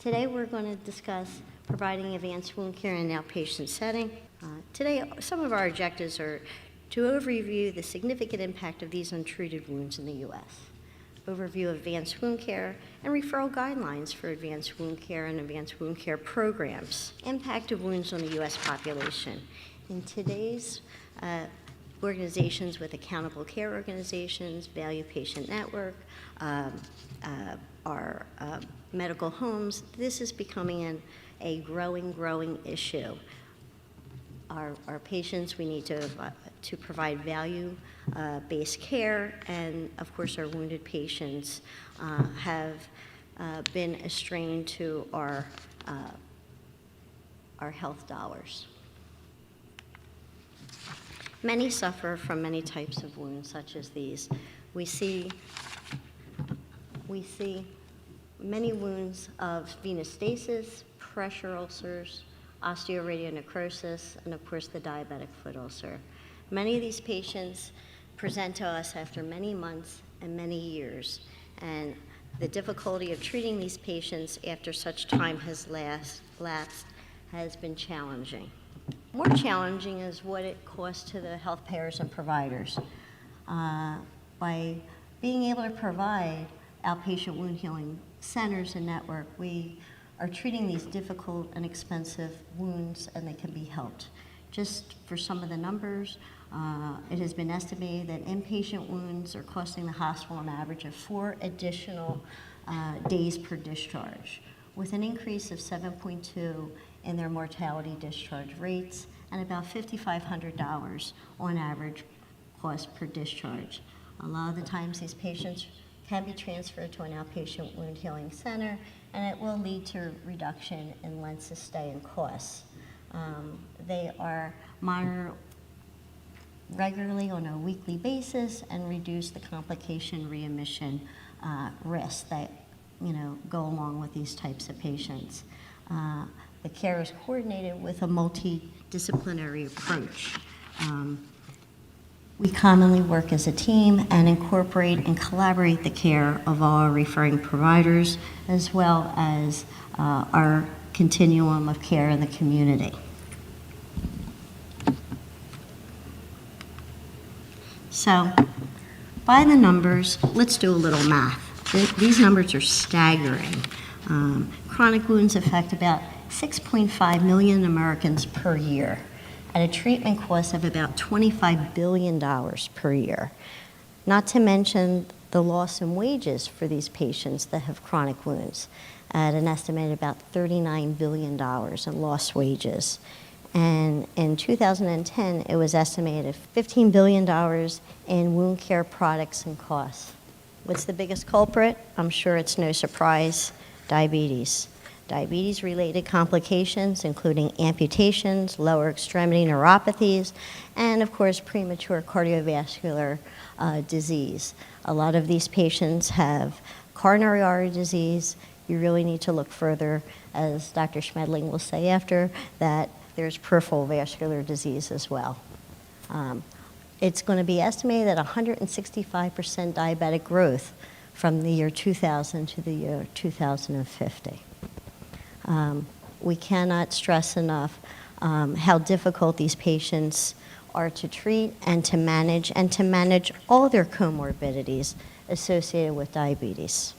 Today we're going to discuss providing advanced wound care in an outpatient setting. Today, some of our objectives are to overview the significant impact of these untreated wounds in the U.S., overview of advanced wound care, and referral guidelines for advanced wound care and advanced wound care programs, impact of wounds on the U.S. population. In today's organizations with accountable care organizations, Value Patient Network, our medical homes, this is becoming a growing issue. Our patients, we need to provide value-based care, and of course our wounded patients have been a strain to our health dollars. Many suffer from many types of wounds such as these. We see many wounds of venous stasis, pressure ulcers, osteoradionecrosis, and of course the diabetic foot ulcer. Many of these patients present to us after many months and many years, and the difficulty of treating these patients after such time has lapsed has been challenging. More challenging is what it costs to the health payers and providers. By being able to provide outpatient wound healing centers and network, we are treating these difficult and expensive wounds, and they can be helped. Just for some of the numbers, it has been estimated that inpatient wounds are costing the hospital an average of 4 additional days per discharge, with an increase of 7.2 in their mortality discharge rates, and about $5,500 on average cost per discharge. A lot of the times these patients can be transferred to an outpatient wound healing center, and it will lead to reduction in lengths of stay and costs. They are monitored regularly on a weekly basis and reduce the complication readmission risks that go along with these types of patients. The care is coordinated with a multidisciplinary approach. We commonly work as a team and incorporate and collaborate the care of all our referring providers, as well as our continuum of care in the community. So, by the numbers, let's do a little math. These numbers are staggering. Chronic wounds affect about 6.5 million Americans per year at a treatment cost of about $25 billion per year. Not to mention the loss in wages for these patients that have chronic wounds at an estimated about $39 billion in lost wages. And in 2010, it was estimated $15 billion in wound care products and costs. What's the biggest culprit? I'm sure it's no surprise, diabetes. Diabetes-related complications, including amputations, lower extremity neuropathies, and of course, premature cardiovascular disease. A lot of these patients have coronary artery disease. You really need to look further, as Dr. Schmedling will say after, that there's peripheral vascular disease as well. It's going to be estimated at 165% diabetic growth from the year 2000 to the year 2050. We cannot stress enough how difficult these patients are to treat and to manage all their comorbidities associated with diabetes.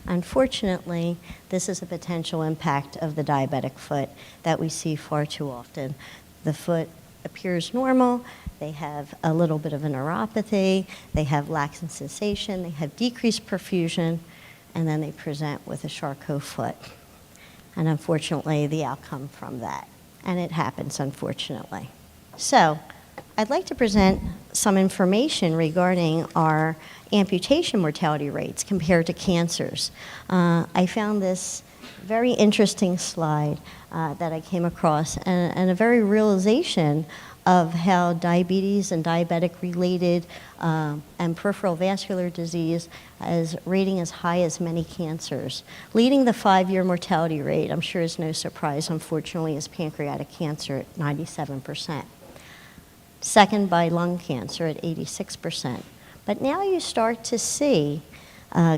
Unfortunately, this is a potential impact of the diabetic foot that we see far too often. The foot appears normal, they have a little bit of a neuropathy, they have lack in sensation, they have decreased perfusion, and then they present with a Charcot foot. And unfortunately, the outcome from that. And it happens, unfortunately. So, I'd like to present some information regarding our amputation mortality rates compared to cancers. I found this very interesting slide that I came across, and a very realization of how diabetes and diabetic-related and peripheral vascular disease is rating as high as many cancers. Leading the 5-year mortality rate, I'm sure is no surprise, unfortunately, is pancreatic cancer at 97%. Second by lung cancer at 86%. But now you start to see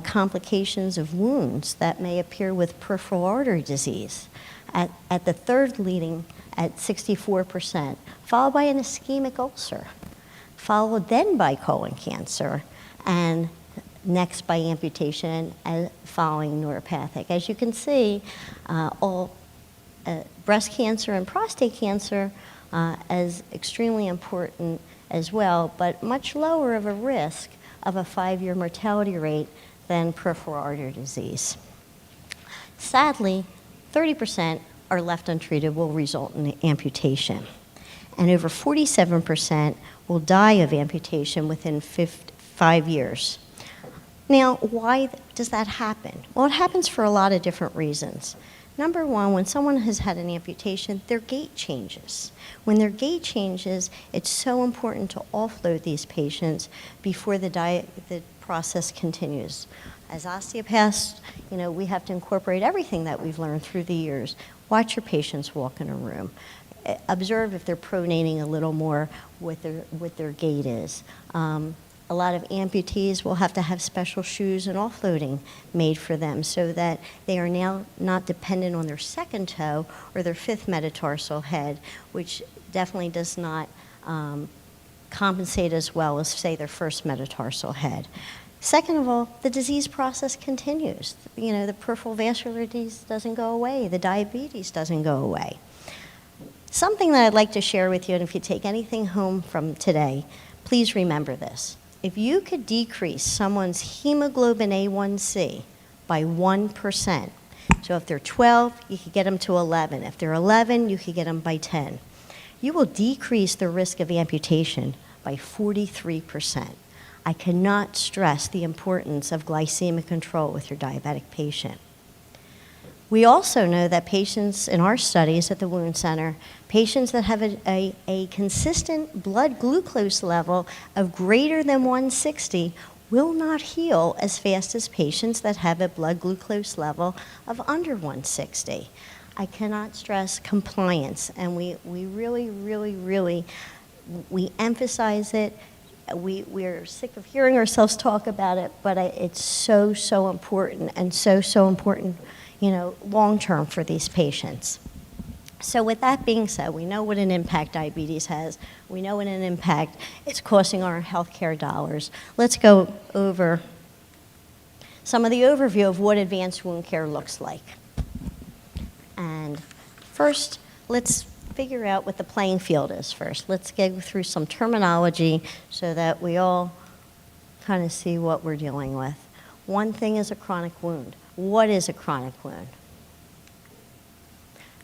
complications of wounds that may appear with peripheral artery disease at the third leading at 64%, followed by an ischemic ulcer, followed then by colon cancer, and next by amputation, and following neuropathic. As you can see, breast cancer and prostate cancer as extremely important as well, but much lower of a risk of a 5-year mortality rate than peripheral artery disease. Sadly, 30% are left untreated will result in amputation, and over 47% will die of amputation within 5 years. Now, why does that happen? Well, it happens for a lot of different reasons. Number one, when someone has had an amputation, their gait changes. When their gait changes, it's so important to offload these patients before the process continues. As osteopaths, we have to incorporate everything that we've learned through the years. Watch your patients walk in a room. Observe if they're pronating a little more, what their gait is. A lot of amputees will have to have special shoes and offloading made for them so that they are now not dependent on their second toe or their fifth metatarsal head, which definitely does not compensate as well as, say, their first metatarsal head. Second of all, the disease process continues. The peripheral vascular disease doesn't go away. The diabetes doesn't go away. Something that I'd like to share with you, and if you take anything home from today, please remember this. If you could decrease someone's hemoglobin A1C by 1%, so if they're 12, you could get them to 11. If they're 11, you could get them by 10. You will decrease the risk of amputation by 43%. I cannot stress the importance of glycemic control with your diabetic patient. We also know that patients in our studies at the Wound Center, patients that have a consistent blood glucose level of greater than 160 will not heal as fast as patients that have a blood glucose level of under 160. I cannot stress compliance, and we really, really, really, we emphasize it. We're sick of hearing ourselves talk about it, but it's so, so important, and so, so important long-term for these patients. So with that being said, we know what an impact diabetes has. We know what an impact it's costing our healthcare dollars. Let's go over some of the overview of what advanced wound care looks like. And first, let's figure out what the playing field is first. Let's go through some terminology so that we all kind of see what we're dealing with. One thing is a chronic wound. What is a chronic wound?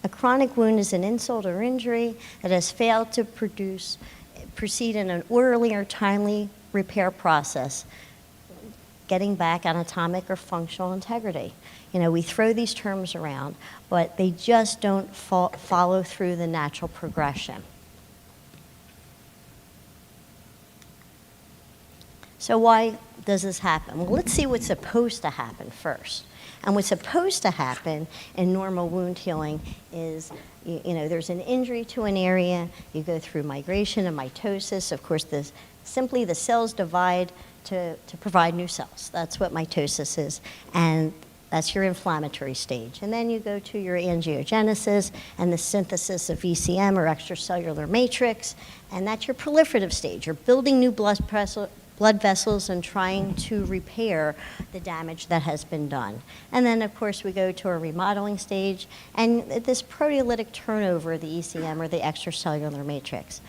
A chronic wound is an insult or injury that has failed to proceed in an orderly or timely repair process, getting back anatomic or functional integrity. We throw these terms around, but they just don't follow through the natural progression. So why does this happen? Well, let's see what's supposed to happen first. And what's supposed to happen in normal wound healing is, there's an injury to an area, you go through migration and mitosis. Of course, simply the cells divide to provide new cells. That's what mitosis is. And that's your inflammatory stage. And then you go to your angiogenesis and the synthesis of ECM or extracellular matrix, and that's your proliferative stage. You're building new blood vessels and trying to repair the damage that has been done. And then, of course, we go to a remodeling stage, and this proteolytic turnover of the ECM or the extracellular matrix.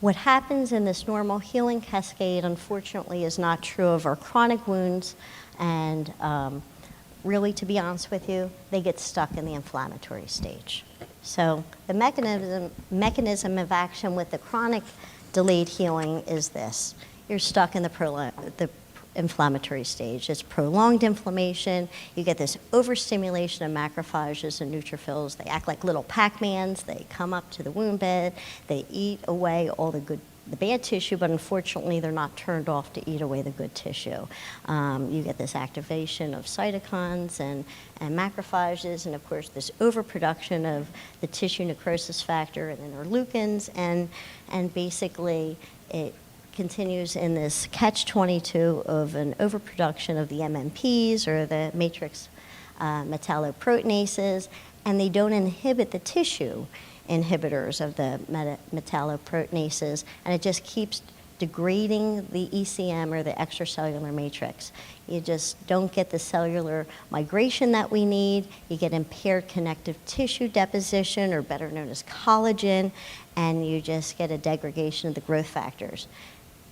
What happens in this normal healing cascade, unfortunately, is not true of our chronic wounds, and really, to be honest with you, they get stuck in the inflammatory stage. So the mechanism of action with the chronic delayed healing is this. You're stuck in the inflammatory stage. It's prolonged inflammation. You get this overstimulation of macrophages and neutrophils. They act like little Pac-Mans. They come up to the wound bed. They eat away all the bad tissue, but unfortunately they're not turned off to eat away the good tissue. You get this activation of cytokines and macrophages, and of course this overproduction of the tissue necrosis factor and interleukins, and basically continues in this catch-22 of an overproduction of the MMPs or the matrix metalloproteinases, and they don't inhibit the tissue inhibitors of the metalloproteinases, and it just keeps degrading the ECM or the extracellular matrix. You just don't get the cellular migration that we need. You get impaired connective tissue deposition, or better known as collagen, and you just get a degradation of the growth factors.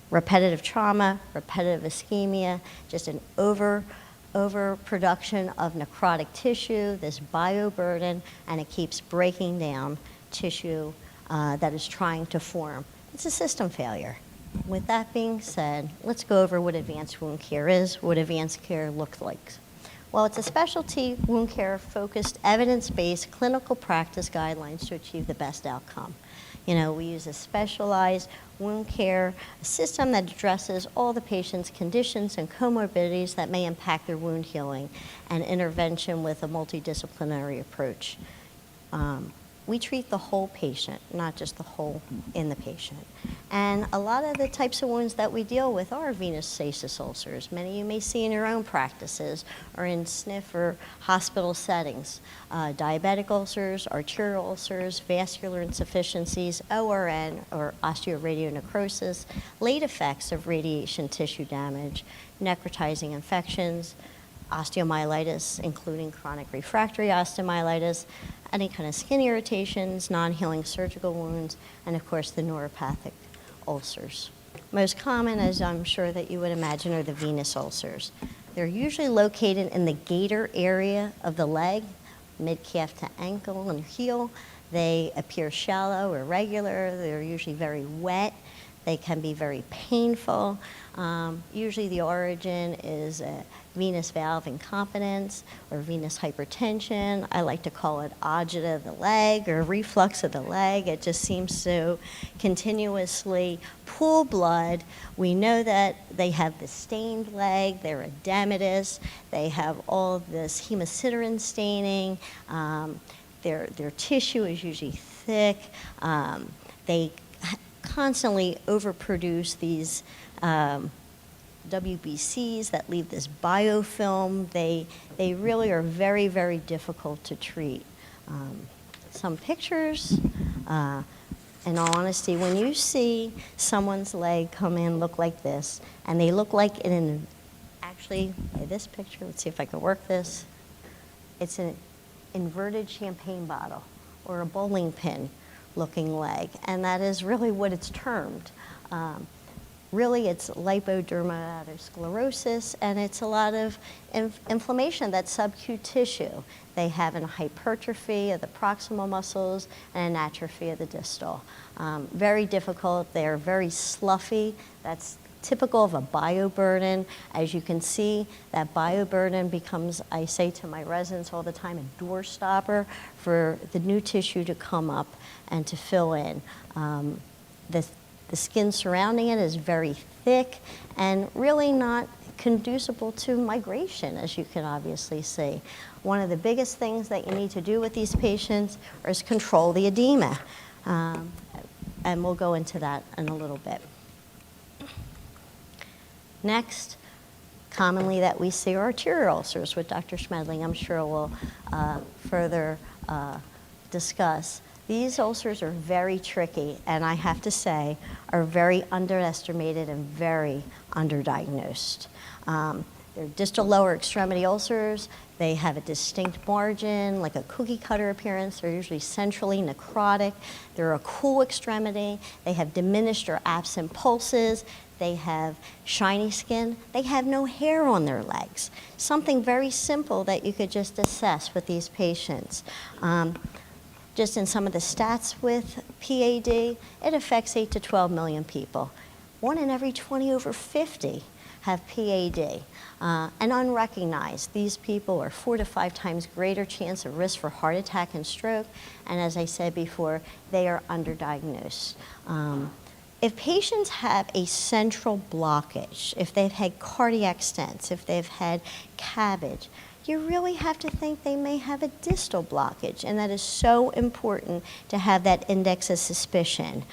Repetitive trauma, repetitive ischemia, just an overproduction of necrotic tissue, this bioburden, and it keeps breaking down tissue that is trying to form. It's a system failure. With that being said, let's go over what advanced wound care is, what advanced care looks like. Well, it's a specialty wound care focused, evidence-based clinical practice guidelines to achieve the best outcome. You know, we use a specialized wound care system that addresses all the patient's conditions and comorbidities that may impact their wound healing, and intervention with a multidisciplinary approach. We treat the whole patient, not just the hole in the patient. And a lot of the types of wounds that we deal with are venous stasis ulcers. Many you may see in your own practices or in SNF or hospital settings. Diabetic ulcers, arterial ulcers, vascular insufficiencies, ORN or osteoradionecrosis, late effects of radiation tissue damage, necrotizing infections, osteomyelitis, including chronic refractory osteomyelitis, any kind of skin irritations, non-healing surgical wounds, and of course the neuropathic ulcers. Most common, as I'm sure that you would imagine, are the venous ulcers. They're usually located in the gaiter area of the leg, mid-calf to ankle and heel. They appear shallow or regular. They're usually very wet. They can be very painful. Usually the origin is venous valve incompetence or venous hypertension. I like to call it agita of the leg or reflux of the leg. It just seems to continuously pool blood. We know that they have the stained leg, they're edematous, they have all of this hemosiderin staining, their tissue is usually thick, they constantly overproduce these WBCs that leave this biofilm. They really are very, very difficult to treat. Some pictures, in all honesty, when you see someone's leg come in look like this, and they look like actually, this picture, let's see if I can work this. It's an inverted champagne bottle or a bowling pin looking leg, and that is really what it's termed. Really, it's lipodermatosclerosis, and it's a lot of inflammation that's subacute tissue. They have an hypertrophy of the proximal muscles and an atrophy of the distal. Very difficult. They're very sloughy. That's typical of a bioburden. As you can see, that bioburden becomes, I say to my residents all the time, a door stopper for the new tissue to come up and to fill in. The skin surrounding it is very thick and really not conducible to migration, as you can obviously see. One of the biggest things that you need to do with these patients is control the edema. And we'll go into that in a little bit. Next, commonly that we see are arterial ulcers, which Dr. Schmedling, I'm sure, will further discuss. These ulcers are very tricky, and I have to say, are very underestimated and very underdiagnosed. They're distal lower extremity ulcers. They have a distinct margin, like a cookie cutter appearance. They're usually centrally necrotic. They're a cool extremity. They have diminished or absent pulses. They have shiny skin. They have no hair on their legs. Something very simple that you could just assess with these patients. Just in some of the stats with PAD, it affects 8 to 12 million people. 1 in every 20 over 50 have PAD. And unrecognized, these people are 4 to 5 times greater chance of risk for heart attack and stroke. And as I said before, they are underdiagnosed. If patients have a central blockage, if they've had cardiac stents, if they've had CABG, you really have to think they may have a distal blockage, and that is so important to have that index of suspicion.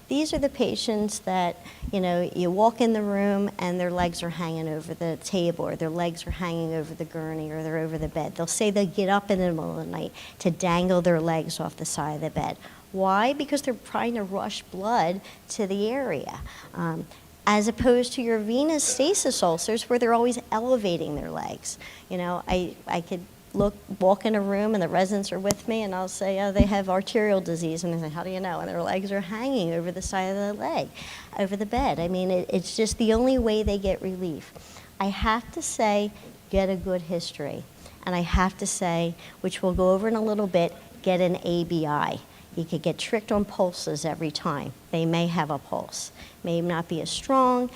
These are the patients that, you walk in the room and their legs are hanging over the table, or their legs are hanging over the gurney, or they're over the bed. They'll say they get up in the middle of the night to dangle their legs off the side of the bed. Why? Because they're trying to rush blood to the area. As opposed to your venous stasis ulcers where they're always elevating their legs. I could walk in a room and the residents are with me and I'll say, oh, they have arterial disease. And they say, how do you know? And their legs are hanging over the side of the leg, over the bed. I mean, it's just the only way they get relief. I have to say, get a good history. And I have to say, which we'll go over in a little bit, get an ABI. You could get tricked on pulses every time. They may have a pulse. May not be as strong.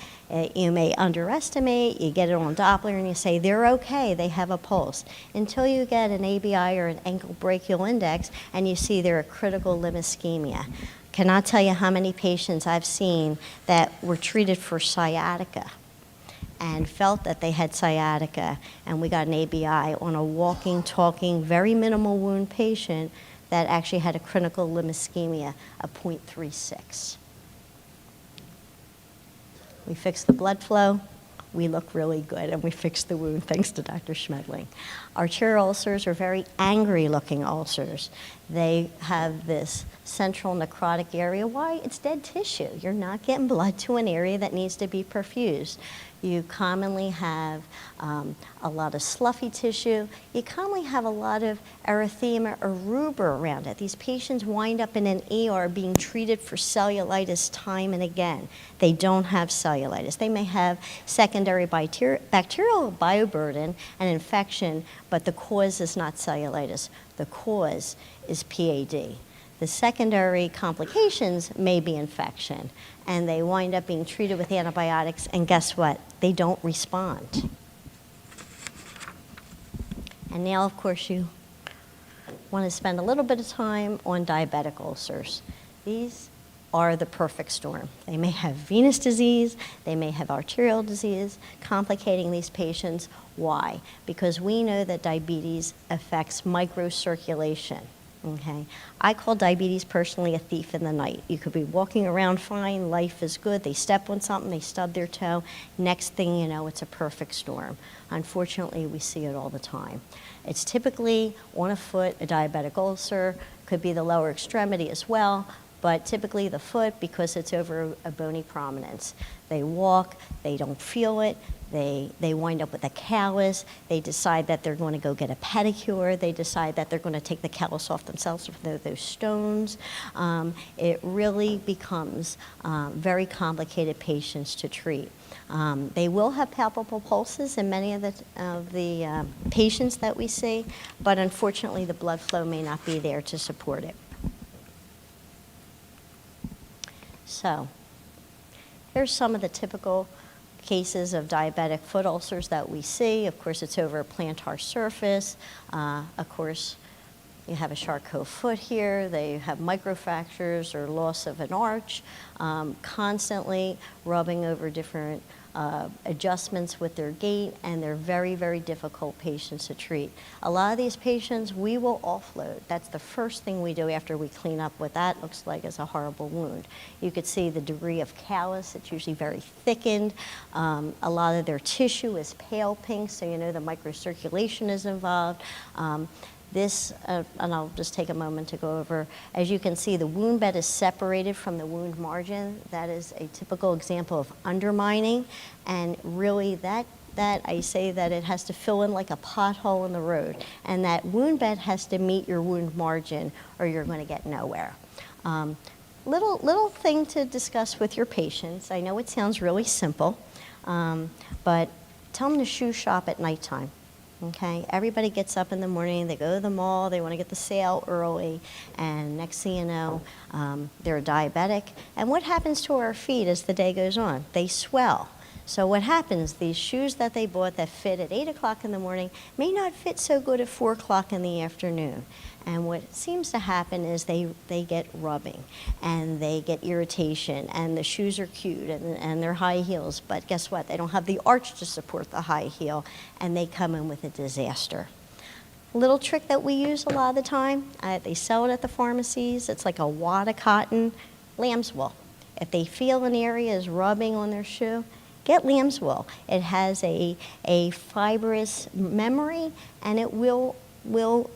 You may underestimate. You get it on Doppler and you say, they're okay, they have a pulse. Until you get an ABI or an ankle brachial index and you see they're a critical limb ischemia. Cannot tell you how many patients I've seen that were treated for sciatica and felt that they had sciatica, and we got an ABI on a walking, talking, very minimal wound patient that actually had a critical limb ischemia of 0.36. We fixed the blood flow, we look really good, and we fixed the wound thanks to Dr. Schmedling. Arterial ulcers are very angry looking ulcers. They have this central necrotic area. Why? It's dead tissue. You're not getting blood to an area that needs to be perfused. You commonly have a lot of sloughy tissue. You commonly have a lot of erythema or rubor around it. These patients wind up in an ER being treated for cellulitis time and again. They don't have cellulitis. They may have secondary bacterial bioburden and infection, but the cause is not cellulitis. The cause is PAD. The secondary complications may be infection, and they wind up being treated with antibiotics, and guess what? They don't respond. And now, of course, you want to spend a little bit of time on diabetic ulcers. These are the perfect storm. They may have venous disease, they may have arterial disease, complicating these patients. Why? Because we know that diabetes affects microcirculation. Okay. I call diabetes personally a thief in the night. You could be walking around fine, life is good, they step on something, they stub their toe, next thing you know, it's a perfect storm. Unfortunately, we see it all the time. It's typically on a foot, a diabetic ulcer, could be the lower extremity as well, but typically the foot because it's over a bony prominence. They walk, they don't feel it, they wind up with a callus, they decide that they're going to go get a pedicure, they decide that they're going to take the callus off themselves with those stones. It really becomes very complicated patients to treat. They will have palpable pulses in many of the patients that we see, but unfortunately the blood flow may not be there to support it. So, here's some of the typical cases of diabetic foot ulcers that we see. Of course, it's over a plantar surface. Of course, you have a Charcot foot here. They have microfractures or loss of an arch, constantly rubbing over different adjustments with their gait, and they're very, very difficult patients to treat. A lot of these patients we will offload. That's the first thing we do after we clean up what that looks like as a horrible wound. You could see the degree of callus, it's usually very thickened. A lot of their tissue is pale pink, so you know the microcirculation is involved. This, and I'll just take a moment to go over, as you can see, the wound bed is separated from the wound margin. That is a typical example of undermining, and really that I say that it has to fill in like a pothole in the road, and that wound bed has to meet your wound margin or you're going to get nowhere. Little thing to discuss with your patients. I know it sounds really simple, but tell them to shoe shop at nighttime. Okay, everybody gets up in the morning, they go to the mall, they want to get the sale early, and next thing you know, they're diabetic. And what happens to our feet as the day goes on? They swell. So what happens, these shoes that they bought that fit at 8 o'clock in the morning may not fit so good at 4 o'clock in the afternoon. And what seems to happen is they get rubbing and they get irritation, and the shoes are cute and they're high heels, but guess what? They don't have the arch to support the high heel, and they come in with a disaster. Little trick that we use a lot of the time, they sell it at the pharmacies. It's like a wad of cotton, lamb's wool. If they feel an area is rubbing on their shoe, get lamb's wool. It has a fibrous memory, and it will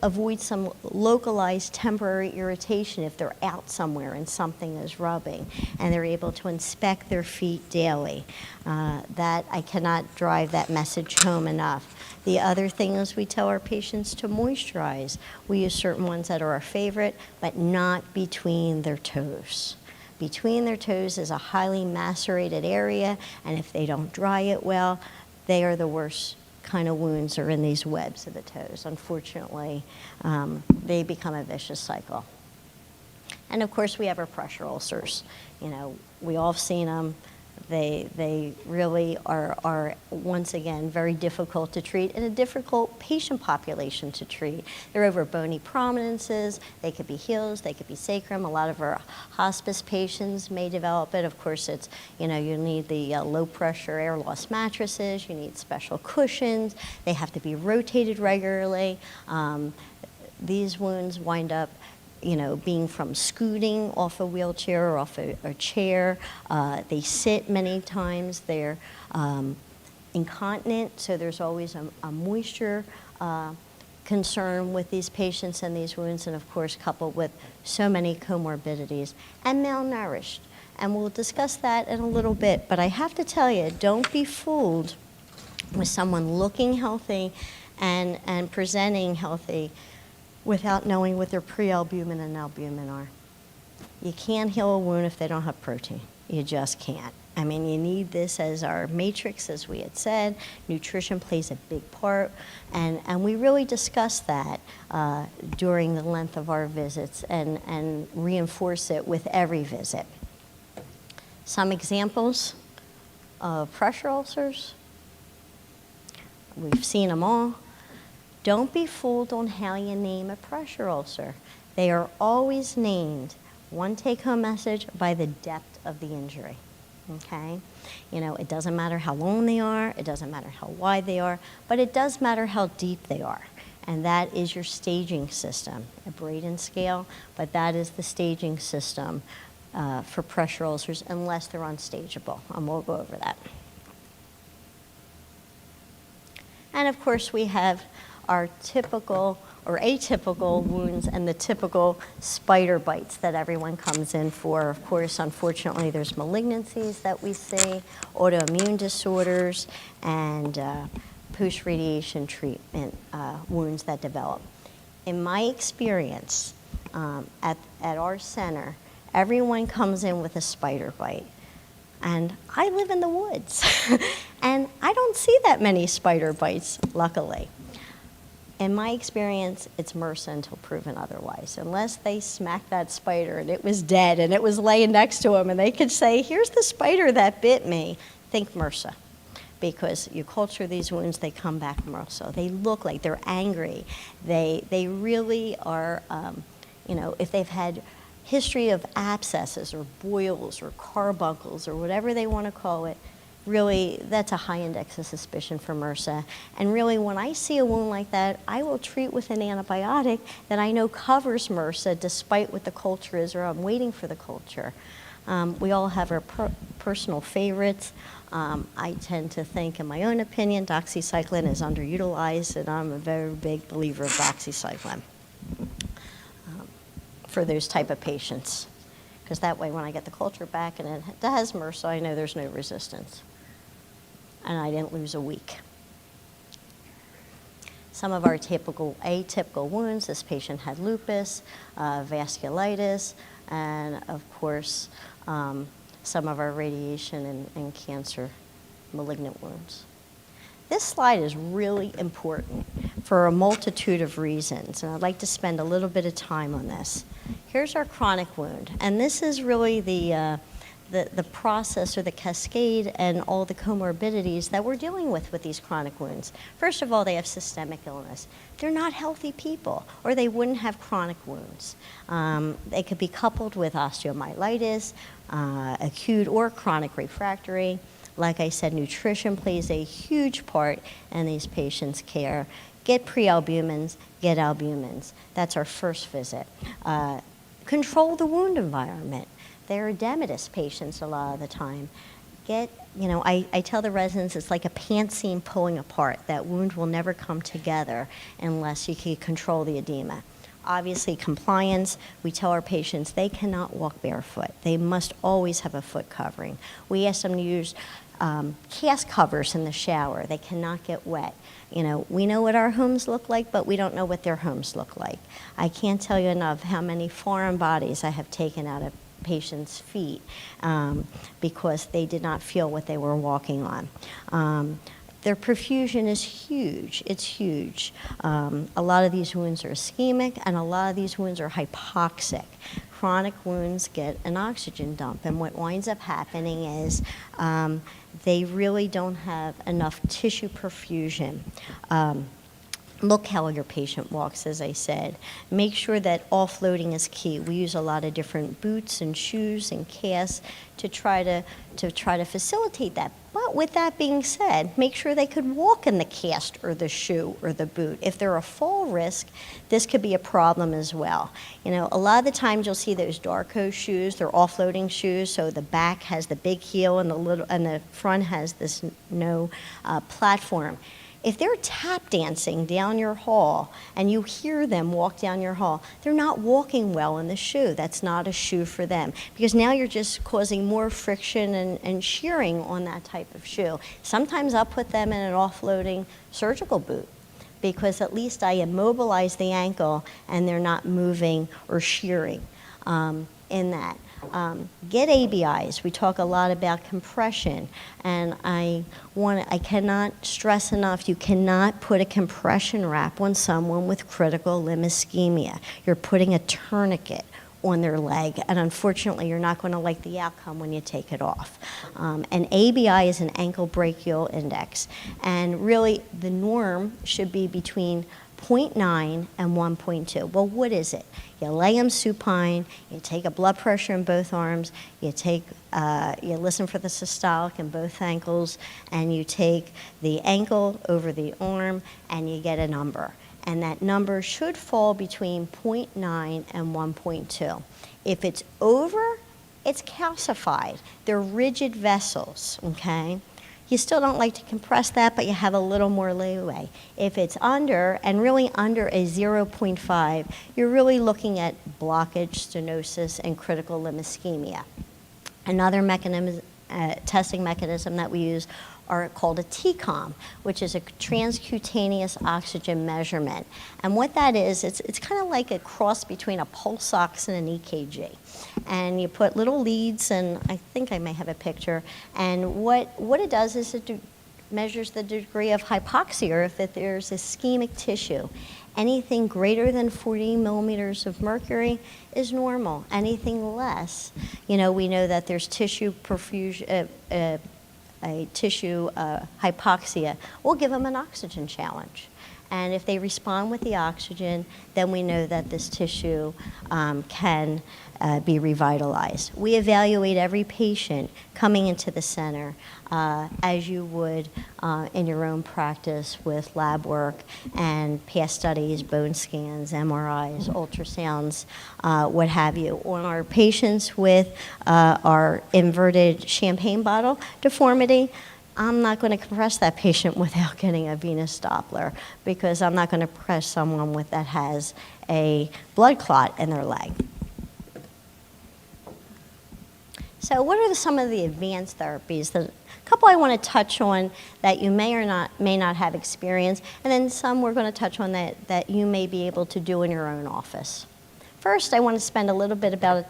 avoid some localized temporary irritation if they're out somewhere and something is rubbing, and they're able to inspect their feet daily. That I cannot drive that message home enough. The other thing is we tell our patients to moisturize. We use certain ones that are our favorite, but not between their toes. Between their toes is a highly macerated area, and if they don't dry it well, they are the worst kind of wounds are in these webs of the toes. Unfortunately, they become a vicious cycle. And of course, we have our pressure ulcers. You know, we all have seen them. They really are, once again, very difficult to treat and a difficult patient population to treat. They're over bony prominences. They could be heels. They could be sacrum. A lot of our hospice patients may develop it. Of course, it's, you know, you need the low-pressure air loss mattresses. You need special cushions. They have to be rotated regularly. These wounds wind up, you know, being from scooting off a wheelchair or off a chair. They sit many times. They're incontinent, so there's always a moisture concern with these patients and these wounds, and of course coupled with so many comorbidities, and malnourished. And we'll discuss that in a little bit, but I have to tell you, don't be fooled with someone looking healthy and presenting healthy without knowing what their pre-albumin and albumin are. You can't heal a wound if they don't have protein. You just can't. I mean, you need this as our matrix, as we had said. Nutrition plays a big part, and we really discuss that during the length of our visits and reinforce it with every visit. Some examples of pressure ulcers. We've seen them all. Don't be fooled on how you name a pressure ulcer. They are always named, one take-home message, by the depth of the injury, okay? You know, it doesn't matter how long they are, it doesn't matter how wide they are, but it does matter how deep they are. And that is your staging system, a Braden scale, but that is the staging system for pressure ulcers unless they're unstageable, and we'll go over that. And of course, we have our typical or atypical wounds and the typical spider bites that everyone comes in for. Of course, unfortunately, there's malignancies that we see, autoimmune disorders, and post-radiation treatment wounds that develop. In my experience, at our center, everyone comes in with a spider bite. And I live in the woods, and I don't see that many spider bites, luckily. In my experience, it's MRSA until proven otherwise. Unless they smacked that spider and it was dead and it was laying next to them and they could say, here's the spider that bit me, think MRSA. Because you culture these wounds, they come back MRSA. They look like they're angry. They really are, you know, if they've had history of abscesses or boils or carbuncles or whatever they want to call it, really, that's a high index of suspicion for MRSA. And really, when I see a wound like that, I will treat with an antibiotic that I know covers MRSA despite what the culture is, or I'm waiting for the culture. We all have our personal favorites. I tend to think, in my own opinion, doxycycline is underutilized, and I'm a very big believer of doxycycline for those type of patients. Because that way, when I get the culture back and it has MRSA, I know there's no resistance. And I didn't lose a week. Some of our atypical wounds, this patient had lupus, vasculitis, and of course, some of our radiation and cancer malignant wounds. This slide is really important for a multitude of reasons, and I'd like to spend a little bit of time on this. Here's our chronic wound, and this is really the the process or the cascade and all the comorbidities that we're dealing with these chronic wounds. First of all, they have systemic illness. They're not healthy people, or they wouldn't have chronic wounds. They could be coupled with osteomyelitis, acute or chronic refractory. Like I said, nutrition plays a huge part in these patients' care. Get pre-albumins, get albumins. That's our first visit. Control the wound environment. They're edematous patients a lot of the time. I tell the residents it's like a pant seam pulling apart. That wound will never come together unless you can control the edema. Obviously, compliance, we tell our patients they cannot walk barefoot. They must always have a foot covering. We ask them to use cast covers in the shower. They cannot get wet. We know what our homes look like, but we don't know what their homes look like. I can't tell you enough how many foreign bodies I have taken out of patients' feet because they did not feel what they were walking on. Their perfusion is huge. It's huge. A lot of these wounds are ischemic, and a lot of these wounds are hypoxic. Chronic wounds get an oxygen dump, and what winds up happening is they really don't have enough tissue perfusion. Look how your patient walks, as I said. Make sure that offloading is key. We use a lot of different boots and shoes and casts to try to facilitate that. But with that being said, make sure they could walk in the cast or the shoe or the boot. If they're a fall risk, this could be a problem as well. A lot of the times you'll see those Darko shoes, they're offloading shoes, so the back has the big heel and the front has this no platform. If they're tap dancing down your hall and you hear them walk down your hall, they're not walking well in the shoe. That's not a shoe for them, because now you're just causing more friction and shearing on that type of shoe. Sometimes I'll put them in an offloading surgical boot, because at least I immobilize the ankle and they're not moving or shearing in that. Get ABIs. We talk a lot about compression, and I cannot stress enough, you cannot put a compression wrap on someone with critical limb ischemia. You're putting a tourniquet on their leg, and unfortunately you're not going to like the outcome when you take it off. And ABI is an ankle brachial index, and really the norm should be between 0.9 and 1.2. Well, what is it? You lay them supine, you take a blood pressure in both arms, you listen for the systolic in both ankles, and you take the ankle over the arm, and you get a number. And that number should fall between 0.9 and 1.2. If it's over, it's calcified. They're rigid vessels, okay? You still don't like to compress that, but you have a little more leeway. If it's under, and really under a 0.5, you're really looking at blockage, stenosis, and critical limb ischemia. Another testing mechanism that we use are called a TCAM, which is a transcutaneous oxygen measurement. And what that is, it's kind of like a cross between a pulse ox and an EKG. And you put little leads, and I think I may have a picture, and what it does is it measures the degree of hypoxia, or if there's ischemic tissue. Anything greater than 40 millimeters of mercury is normal. Anything less, we know that there's tissue perfusion, a tissue hypoxia. We'll give them an oxygen challenge. And if they respond with the oxygen, then we know that this tissue can be revitalized. We evaluate every patient coming into the center as you would in your own practice with lab work and past studies, bone scans, MRIs, ultrasounds, what have you. On our patients with our inverted champagne bottle deformity, I'm not going to compress that patient without getting a venous Doppler, because I'm not going to press someone that has a blood clot in their leg. So what are some of the advanced therapies? A couple I want to touch on that you may not have experience, and then some we're going to touch on that you may be able to do in your own office. First, I want to spend a little bit about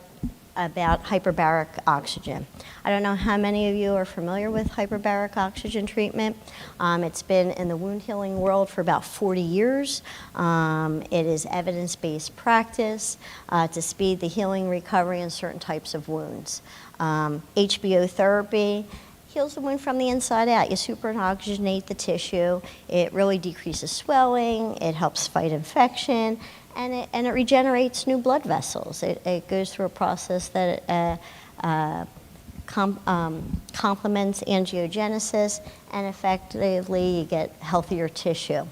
hyperbaric oxygen. I don't know how many of you are familiar with hyperbaric oxygen treatment. It's been in the wound healing world for about 40 years. It is evidence-based practice to speed the healing recovery in certain types of wounds. HBO therapy heals the wound from the inside out. You super-oxygenate the tissue. It really decreases swelling. It helps fight infection, and it regenerates new blood vessels. It goes through a process that complements angiogenesis, and effectively you get healthier tissue.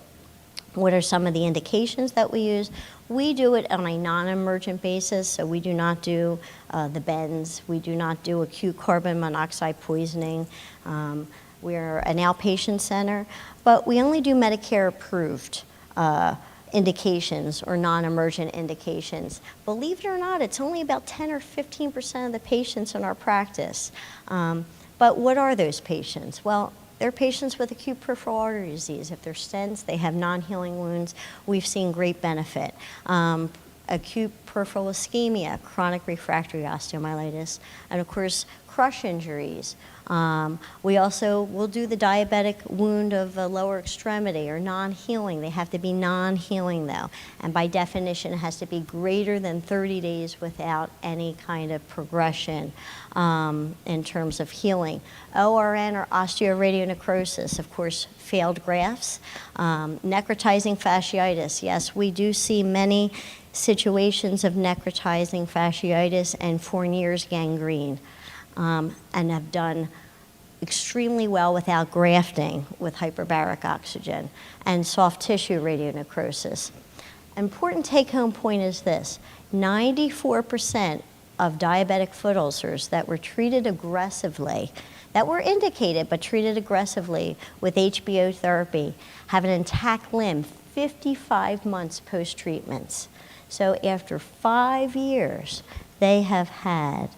What are some of the indications that we use? We do it on a non-emergent basis, so we do not do the bends. We do not do acute carbon monoxide poisoning. We're an outpatient center, but we only do Medicare-approved indications or non-emergent indications. Believe it or not, it's only about 10 or 15% of the patients in our practice. But what are those patients? Well, they're patients with acute peripheral artery disease. If they're stents, they have non-healing wounds, we've seen great benefit. Acute peripheral ischemia, chronic refractory osteomyelitis, and of course, crush injuries. We also will do the diabetic wound of the lower extremity or non-healing. They have to be non-healing though, and by definition, it has to be greater than 30 days without any kind of progression in terms of healing. ORN or osteoradionecrosis, of course, failed grafts. Necrotizing fasciitis, yes, we do see many situations of necrotizing fasciitis and Fournier's gangrene. And have done extremely well without grafting with hyperbaric oxygen, and soft tissue radionecrosis. Important take-home point is this: 94% of diabetic foot ulcers that were treated aggressively, that were indicated but treated aggressively with HBO therapy, have an intact limb 55 months post-treatments. So after 5 years, they have had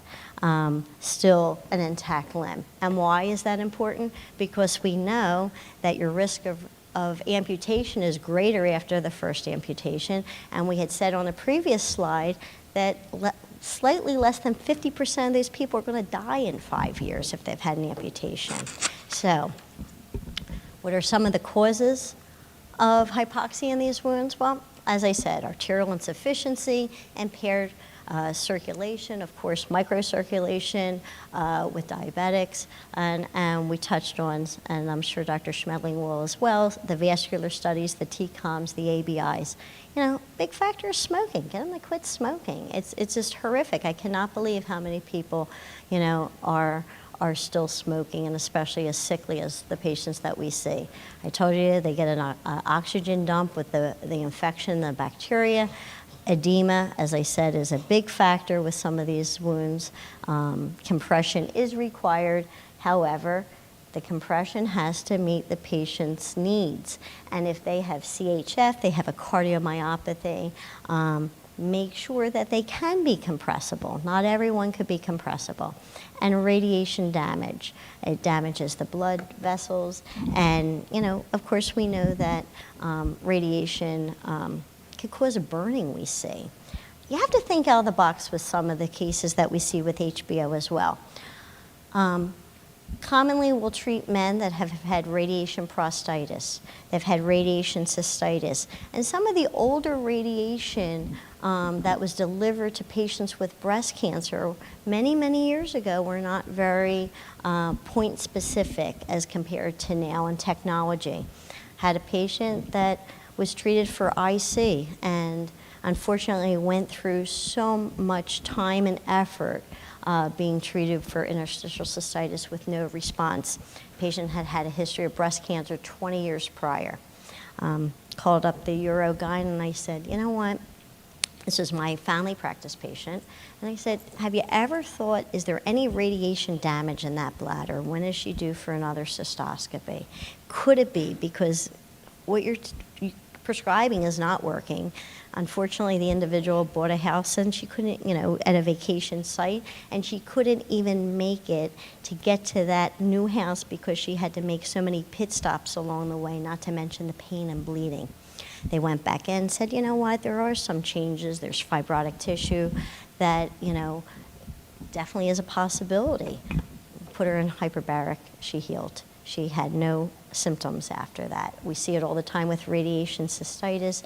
still an intact limb. And why is that important? Because we know that your risk of amputation is greater after the first amputation, and we had said on a previous slide that slightly less than 50% of these people are going to die in 5 years if they've had an amputation. So, what are some of the causes of hypoxia in these wounds? Well, as I said, arterial insufficiency, impaired circulation, of course, microcirculation with diabetics, and we touched on, and I'm sure Dr. Schmedling will as well, the vascular studies, the TCOMs, the ABIs. You know, big factor is smoking. Get them to quit smoking. It's just horrific. I cannot believe how many people, you know, are still smoking, and especially as sickly as the patients that we see. I told you they get an oxygen dump with the infection, the bacteria. Edema, as I said, is a big factor with some of these wounds. Compression is required. However, the compression has to meet the patient's needs. And if they have CHF, they have a cardiomyopathy, make sure that they can be compressible. Not everyone could be compressible. And radiation damage. It damages the blood vessels. And, you know, of course, we know that radiation could cause a burning we see. You have to think out of the box with some of the cases that we see with HBO as well. Commonly, we'll treat men that have had radiation prostatitis. They've had radiation cystitis. And some of the older radiation that was delivered to patients with breast cancer many, many years ago were not very point specific as compared to now in technology. Had a patient that was treated for IC and unfortunately went through so much time and effort being treated for interstitial cystitis with no response. The patient had had a history of breast cancer 20 years prior. Called up the Uro-Gyn and I said, you know what? This is my family practice patient. And I said, have you ever thought, is there any radiation damage in that bladder? When is she due for another cystoscopy? Could it be because what you're prescribing is not working? Unfortunately, the individual bought a house and she couldn't, you know, at a vacation site, and she couldn't even make it to get to that new house because she had to make so many pit stops along the way, not to mention the pain and bleeding. They went back in and said, you know what, there are some changes. There's fibrotic tissue that, you know, definitely is a possibility. Put her in hyperbaric, she healed. She had no symptoms after that. We see it all the time with radiation cystitis.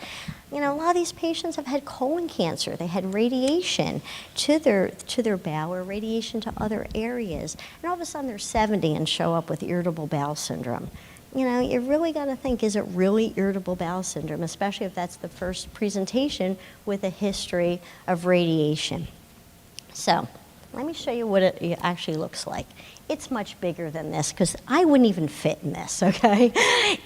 You know, a lot of these patients have had colon cancer. They had radiation to their bowel or radiation to other areas. And all of a sudden they're 70 and show up with irritable bowel syndrome. You know, you really got to think, is it really irritable bowel syndrome, especially if that's the first presentation with a history of radiation. So let me show you what it actually looks like. It's much bigger than this because I wouldn't even fit in this, okay?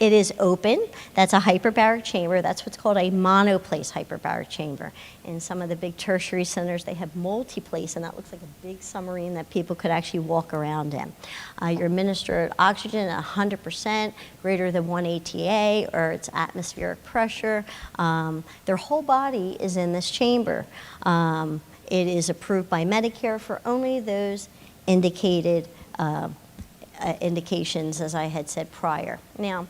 It is open. That's a hyperbaric chamber. That's what's called a monoplace hyperbaric chamber. In some of the big tertiary centers, they have multiplace, and that looks like a big submarine that people could actually walk around in. You're administered oxygen at 100%, greater than 1 ATA, or it's atmospheric pressure. Their whole body is in this chamber. It is approved by Medicare for only those indicated indications, as I had said prior. Now,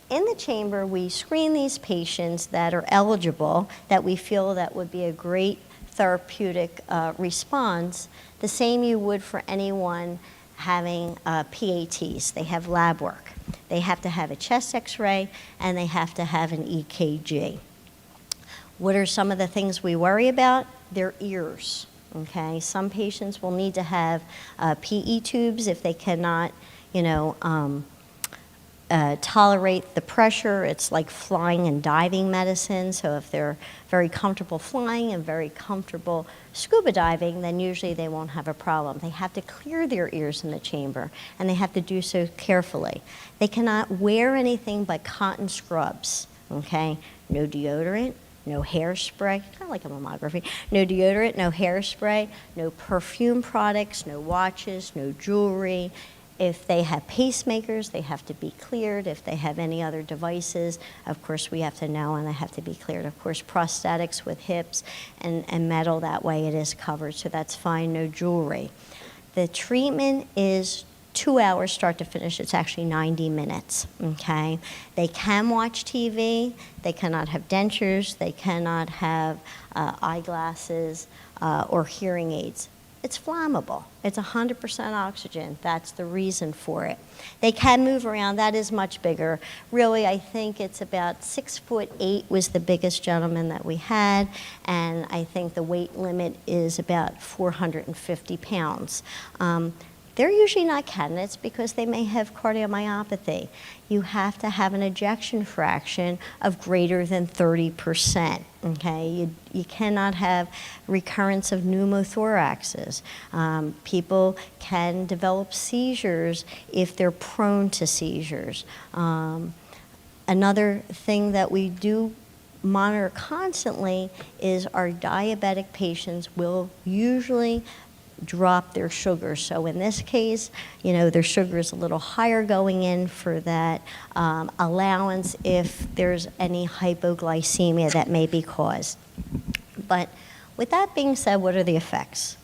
in the chamber, we screen these patients that are eligible, that we feel that would be a great therapeutic response, the same you would for anyone having PATs. They have lab work. They have to have a chest x-ray, and they have to have an EKG. What are some of the things we worry about? Their ears. Okay, some patients will need to have PE tubes if they cannot, you know, tolerate the pressure. It's like flying and diving medicine. So if they're very comfortable flying and very comfortable scuba diving, then usually they won't have a problem. They have to clear their ears in the chamber, and they have to do so carefully. They cannot wear anything but cotton scrubs. Okay, no deodorant. No hairspray, kind of like a mammography. No deodorant, no hairspray, no perfume products, no watches, no jewelry. If they have pacemakers, they have to be cleared. If they have any other devices, of course, we have to know, and they have to be cleared. Of course, prosthetics with hips and metal, that way it is covered, so that's fine, no jewelry. The treatment is 2 hours start to finish. It's actually 90 minutes, okay? They can watch TV. They cannot have dentures. They cannot have eyeglasses or hearing aids. It's flammable. It's 100% oxygen. That's the reason for it. They can move around. That is much bigger. Really, I think it's about 6'8" was the biggest gentleman that we had, and I think the weight limit is about 450 pounds. They're usually not candidates because they may have cardiomyopathy. You have to have an ejection fraction of greater than 30%, okay? You cannot have recurrence of pneumothoraxes. People can develop seizures if they're prone to seizures. Another thing that we do monitor constantly is our diabetic patients will usually drop their sugar. So in this case, you know, their sugar is a little higher going in for that allowance if there's any hypoglycemia that may be caused. But with that being said, what are the effects?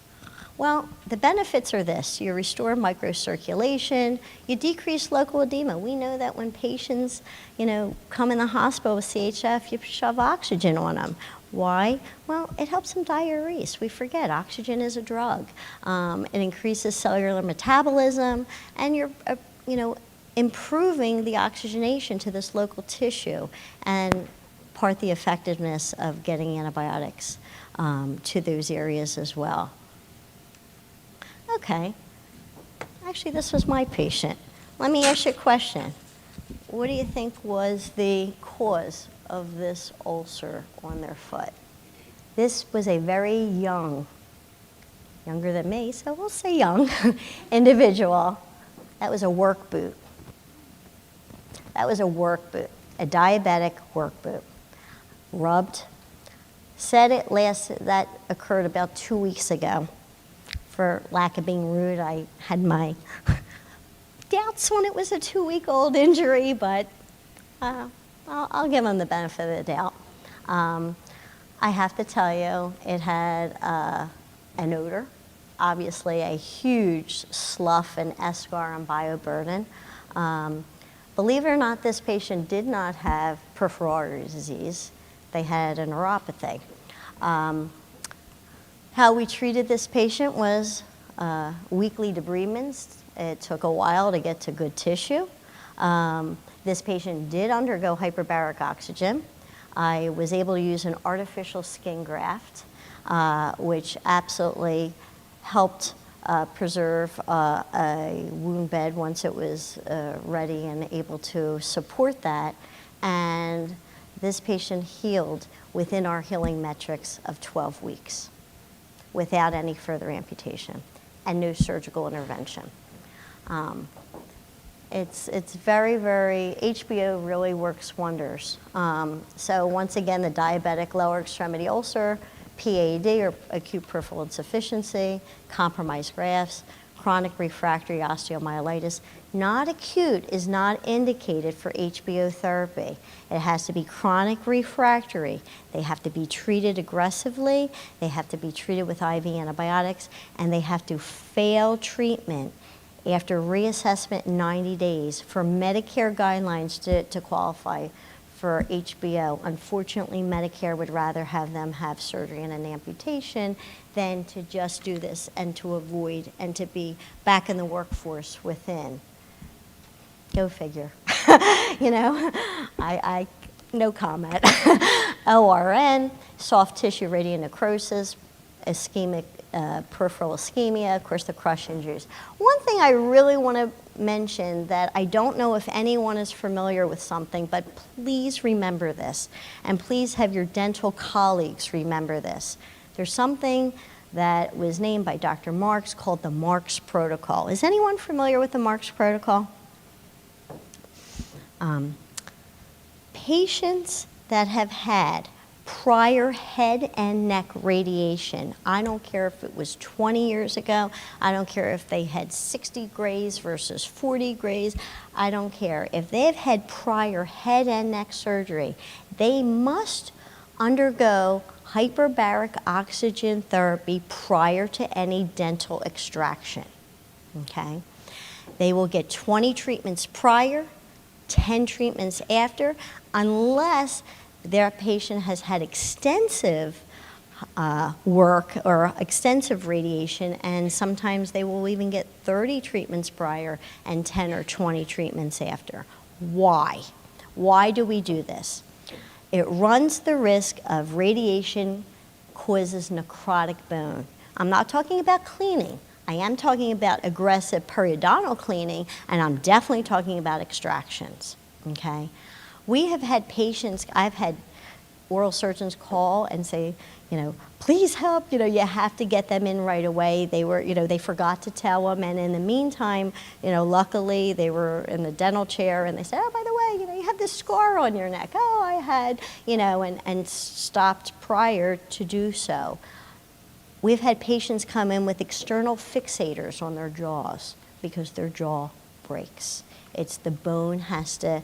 Well, the benefits are this. You restore microcirculation, you decrease local edema. We know that when patients, you know, come in the hospital with CHF, you shove oxygen on them. Why? Well, it helps them diurese. We forget oxygen is a drug. It increases cellular metabolism, and you're, you know, improving the oxygenation to this local tissue and part the effectiveness of getting antibiotics to those areas as well. Okay. Actually, this was my patient. Let me ask you a question. What do you think was the cause of this ulcer on their foot? This was a very young, younger than me, so we'll say young, individual. That was a work boot. That was a work boot, a diabetic work boot. Rubbed. Said it that occurred about 2 weeks ago. For lack of being rude, I had my doubts when it was a 2-week-old injury, but I'll give them the benefit of the doubt. I have to tell you, it had an odor, obviously a huge slough and eschar and bioburden. Believe it or not, this patient did not have peripheral artery disease. They had a neuropathy. How we treated this patient was weekly debridements. It took a while to get to good tissue. This patient did undergo hyperbaric oxygen. I was able to use an artificial skin graft, which absolutely helped preserve a wound bed once it was ready and able to support that. And this patient healed within our healing metrics of 12 weeks without any further amputation and no surgical intervention. It's very, very, HBO really works wonders. So once again, the diabetic lower extremity ulcer, PAD or acute peripheral insufficiency, compromised grafts, chronic refractory osteomyelitis. Not acute is not indicated for HBO therapy. It has to be chronic refractory. They have to be treated aggressively, they have to be treated with IV antibiotics, and they have to fail treatment after reassessment in 90 days for Medicare guidelines to qualify for HBO. Unfortunately, Medicare would rather have them have surgery and an amputation than to just do this and to avoid and to be back in the workforce within. Go figure. You know, I no comment. ORN, soft tissue radionecrosis, ischemic peripheral ischemia, of course the crush injuries. One thing I really want to mention that I don't know if anyone is familiar with something, but please remember this, and please have your dental colleagues remember this. There's something that was named by Dr. Marks called the Marks Protocol. Is anyone familiar with the Marks Protocol? Patients that have had prior head and neck radiation, I don't care if it was 20 years ago, I don't care if they had 60 grays versus 40 grays, I don't care. If they've had prior head and neck surgery, they must undergo hyperbaric oxygen therapy prior to any dental extraction, okay? They will get 20 treatments prior, 10 treatments after, unless their patient has had extensive work or extensive radiation, and sometimes they will even get 30 treatments prior and 10 or 20 treatments after. Why? Why do we do this? It runs the risk of radiation causes necrotic bone. I'm not talking about cleaning. I am talking about aggressive periodontal cleaning, and I'm definitely talking about extractions, okay? We have had patients, I've had oral surgeons call and say, you know, please help, you know, you have to get them in right away. They were, you know, they forgot to tell them, and in the meantime, you know, luckily they were in the dental chair and they said, oh, by the way, you know, you have this scar on your neck. Oh, I had, you know, and stopped prior to do so. We've had patients come in with external fixators on their jaws because their jaw breaks. It's the bone has to,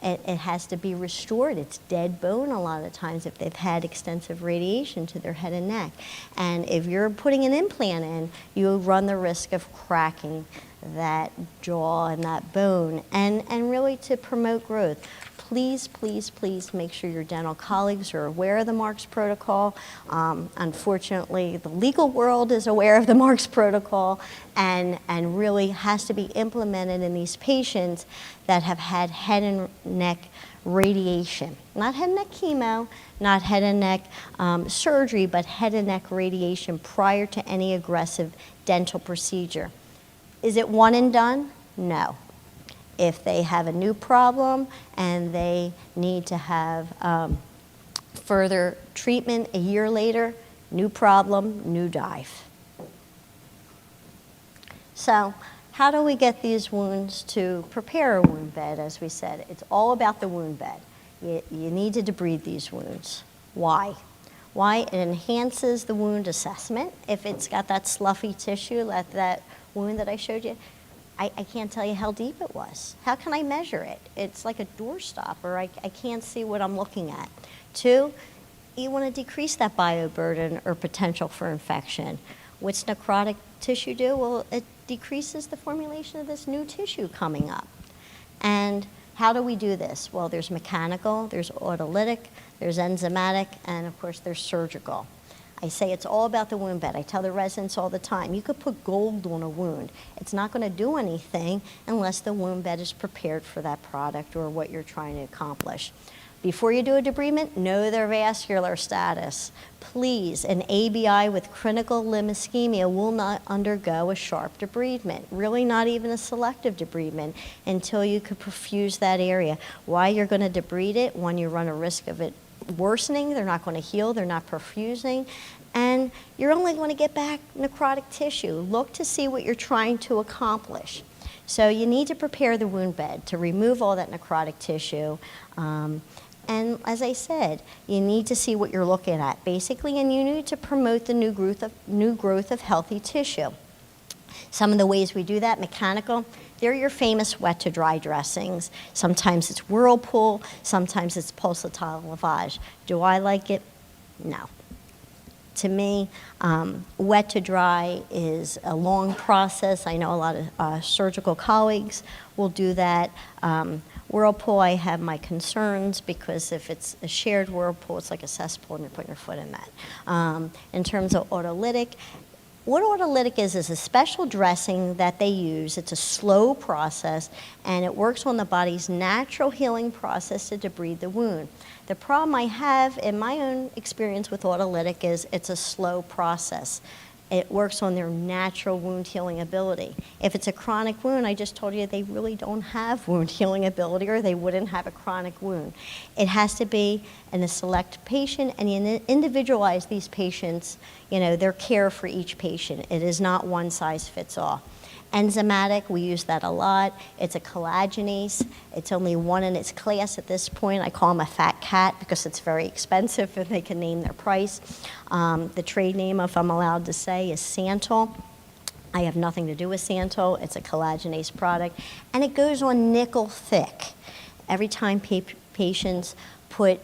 it has to be restored. It's dead bone a lot of times if they've had extensive radiation to their head and neck. And if you're putting an implant in, you run the risk of cracking that jaw and that bone, and really to promote growth. Please, please, please make sure your dental colleagues are aware of the Marks Protocol. Unfortunately, the legal world is aware of the Marks Protocol and really has to be implemented in these patients that have had head and neck radiation. Not head and neck chemo, not head and neck surgery, but head and neck radiation prior to any aggressive dental procedure. Is it one and done? No. If they have a new problem and they need to have further treatment a year later, new problem, new dive. So how do we get these wounds to prepare a wound bed? As we said, it's all about the wound bed. You need to debride these wounds. Why? Why? It enhances the wound assessment. If it's got that sloughy tissue, that wound that I showed you, I can't tell you how deep it was. How can I measure it? It's like a doorstop, or I can't see what I'm looking at. 2, you want to decrease that bioburden or potential for infection. What's necrotic tissue do? Well, it decreases the formulation of this new tissue coming up. And how do we do this? Well, there's mechanical, there's autolytic, there's enzymatic, and of course there's surgical. I say it's all about the wound bed. I tell the residents all the time, you could put gold on a wound. It's not going to do anything unless the wound bed is prepared for that product or what you're trying to accomplish. Before you do a debridement, know their vascular status. Please, an ABI with critical limb ischemia will not undergo a sharp debridement, really not even a selective debridement, until you could perfuse that area. Why you're going to debride it? One, you run a risk of it worsening, they're not going to heal, they're not perfusing, and you're only going to get back necrotic tissue. Look to see what you're trying to accomplish. So you need to prepare the wound bed to remove all that necrotic tissue. And as I said, you need to see what you're looking at, basically, and you need to promote the new growth of healthy tissue. Some of the ways we do that, mechanical, they're your famous wet to dry dressings. Sometimes it's Whirlpool, sometimes it's pulsatile lavage. Do I like it? No. To me, wet to dry is a long process. I know a lot of surgical colleagues will do that. Whirlpool, I have my concerns because if it's a shared Whirlpool, it's like a cesspool and you're putting your foot in that. In terms of autolytic, what autolytic is a special dressing that they use. It's a slow process and it works on the body's natural healing process to debride the wound. The problem I have in my own experience with autolytic is it's a slow process. It works on their natural wound healing ability. If it's a chronic wound, I just told you they really don't have wound healing ability or they wouldn't have a chronic wound. It has to be in a select patient and you individualize these patients, you know, their care for each patient. It is not one size fits all. Enzymatic, we use that a lot. It's a collagenase. It's only one in its class at this point. I call them a fat cat because it's very expensive and they can name their price. The trade name, if I'm allowed to say, is Santal. I have nothing to do with Santal. It's a collagenase product. And it goes on nickel thick. Every time patients put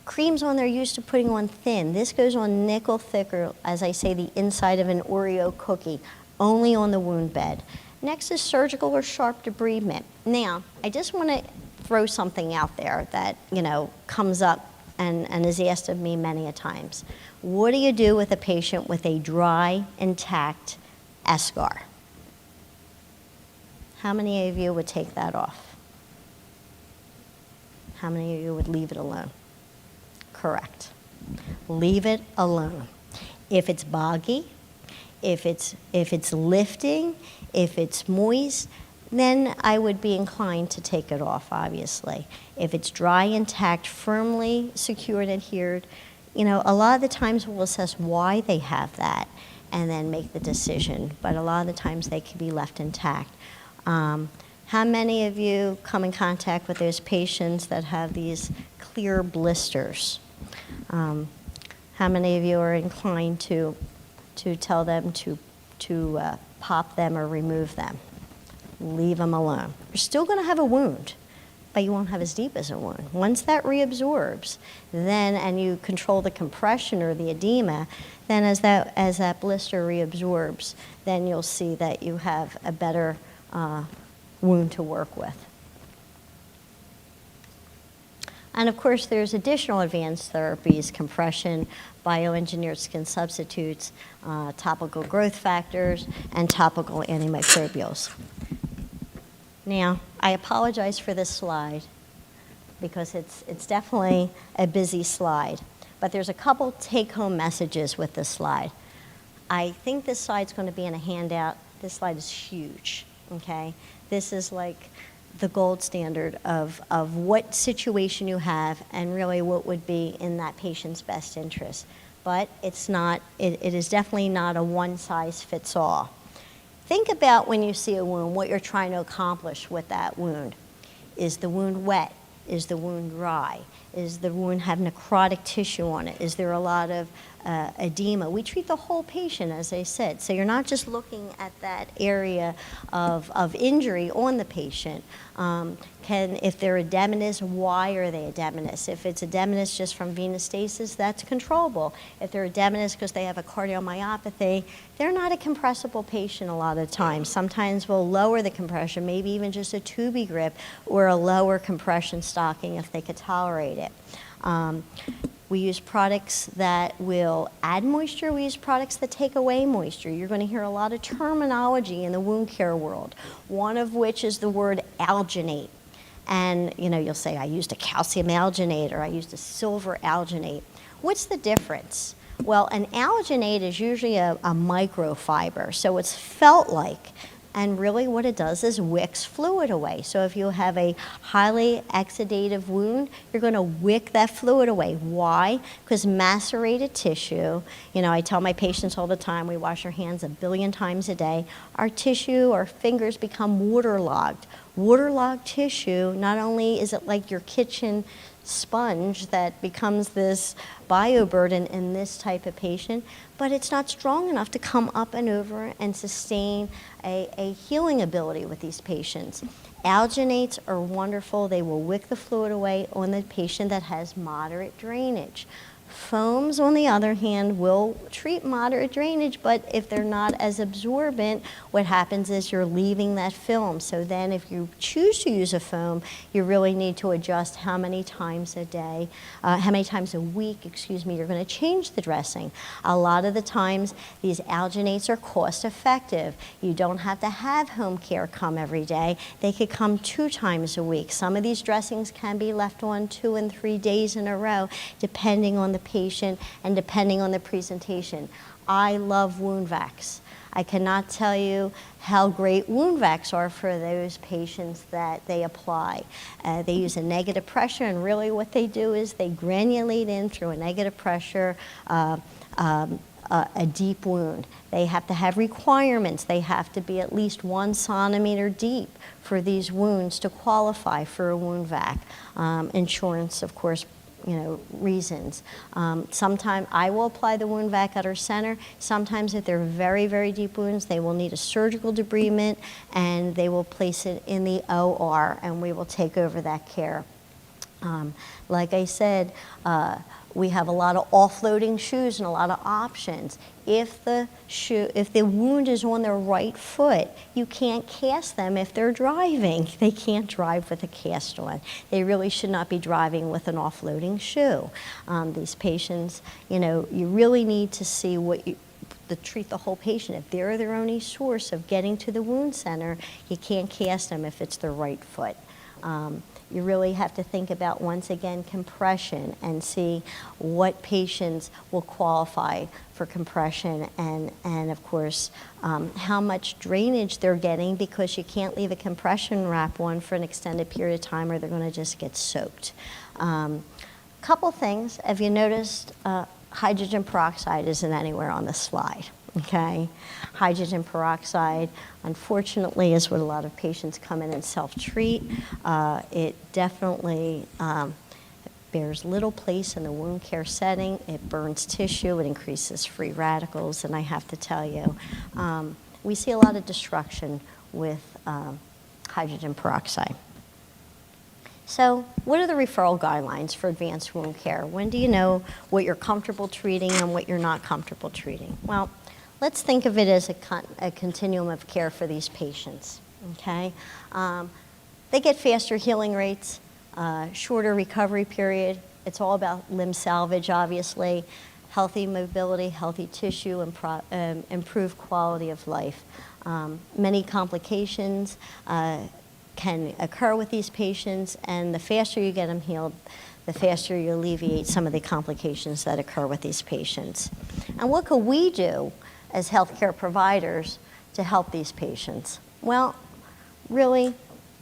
creams on, they're used to putting on thin. This goes on nickel thick, or as I say, the inside of an Oreo cookie, only on the wound bed. Next is surgical or sharp debridement. Now, I just want to throw something out there that, you know, comes up and is asked of me many a times. What do you do with a patient with a dry, intact eschar? How many of you would take that off? How many of you would leave it alone? Correct. Leave it alone. If it's boggy, if it's lifting, if it's moist, then I would be inclined to take it off, obviously. If it's dry, intact, firmly secured, adhered, you know, a lot of the times we'll assess why they have that and then make the decision. But a lot of the times they can be left intact. How many of you come in contact with those patients that have these clear blisters? How many of you are inclined to tell them to pop them or remove them? Leave them alone. You're still going to have a wound, but you won't have as deep as a wound. Once that reabsorbs, then, and you control the compression or the edema, then as that blister reabsorbs, then you'll see that you have a better wound to work with. And of course, there's additional advanced therapies, compression, bioengineered skin substitutes, topical growth factors, and topical antimicrobials. Now, I apologize for this slide because it's definitely a busy slide, but there's a couple take-home messages with this slide. I think this slide's going to be in a handout. This slide is huge, okay? This is like the gold standard of what situation you have and really what would be in that patient's best interest. But it's not, it is definitely not a one-size-fits-all. Think about when you see a wound, what you're trying to accomplish with that wound. Is the wound wet? Is the wound dry? Is the wound have necrotic tissue on it? Is there a lot of edema? We treat the whole patient, as I said. So you're not just looking at that area of injury on the patient. If they're edematous, why are they edematous? If it's edematous just from venous stasis, that's controllable. If they're edematous because they have a cardiomyopathy, they're not a compressible patient a lot of the time. Sometimes we'll lower the compression, maybe even just a tubey grip or a lower compression stocking if they could tolerate it. We use products that will add moisture. We use products that take away moisture. You're going to hear a lot of terminology in the wound care world, one of which is the word alginate. And you'll say, I used a calcium alginate or I used a silver alginate. What's the difference? Well, an alginate is usually a microfiber, so it's felt like. And really what it does is wicks fluid away. So if you have a highly exudative wound, you're going to wick that fluid away. Why? Because macerated tissue, I tell my patients all the time, we wash our hands 1 billion times a day. Our tissue, our fingers become waterlogged. Waterlogged tissue, not only is it like your kitchen sponge that becomes this bioburden in this type of patient, but it's not strong enough to come up and over and sustain a healing ability with these patients. Alginates are wonderful. They will wick the fluid away on the patient that has moderate drainage. Foams, on the other hand, will treat moderate drainage, but if they're not as absorbent, what happens is you're leaving that film. So then if you choose to use a foam, you really need to adjust how many times a day, how many times a week, you're going to change the dressing. A lot of the times, these alginates are cost effective. You don't have to have home care come every day. They could come 2 times a week. Some of these dressings can be left on 2 and 3 days in a row, depending on the patient and depending on the presentation. I love wound vacs. I cannot tell you how great wound vacs are for those patients that they apply. They use a negative pressure, and really what they do is they granulate in through a negative pressure a deep wound. They have to have requirements. They have to be at least 1 centimeter deep for these wounds to qualify for a wound vac. Insurance, of course, reasons. Sometimes I will apply the wound vac at our center. Sometimes if they're very, very deep wounds, they will need a surgical debridement and they will place it in the OR and we will take over that care. Like I said, we have a lot of offloading shoes and a lot of options. If the wound is on their right foot, you can't cast them if they're driving. They can't drive with a cast on. They really should not be driving with an offloading shoe. These patients, you really need to see to treat the whole patient. If they're their only source of getting to the wound center, you can't cast them if it's their right foot. You really have to think about, once again, compression and see what patients will qualify for compression and of course, how much drainage they're getting, because you can't leave a compression wrap on for an extended period of time or they're going to just get soaked. Couple things. Have you noticed hydrogen peroxide isn't anywhere on the slide? Okay, hydrogen peroxide, unfortunately, is what a lot of patients come in and self-treat. It definitely bears little place in the wound care setting. It burns tissue, it increases free radicals, and I have to tell you, we see a lot of destruction with hydrogen peroxide. So what are the referral guidelines for advanced wound care? When do you know what you're comfortable treating and what you're not comfortable treating? Well, let's think of it as a continuum of care for these patients, okay? They get faster healing rates, shorter recovery period. It's all about limb salvage, obviously, healthy mobility, healthy tissue, and improved quality of life. Many complications can occur with these patients, and the faster you get them healed, the faster you alleviate some of the complications that occur with these patients. And what could we do as healthcare providers to help these patients? Well, really,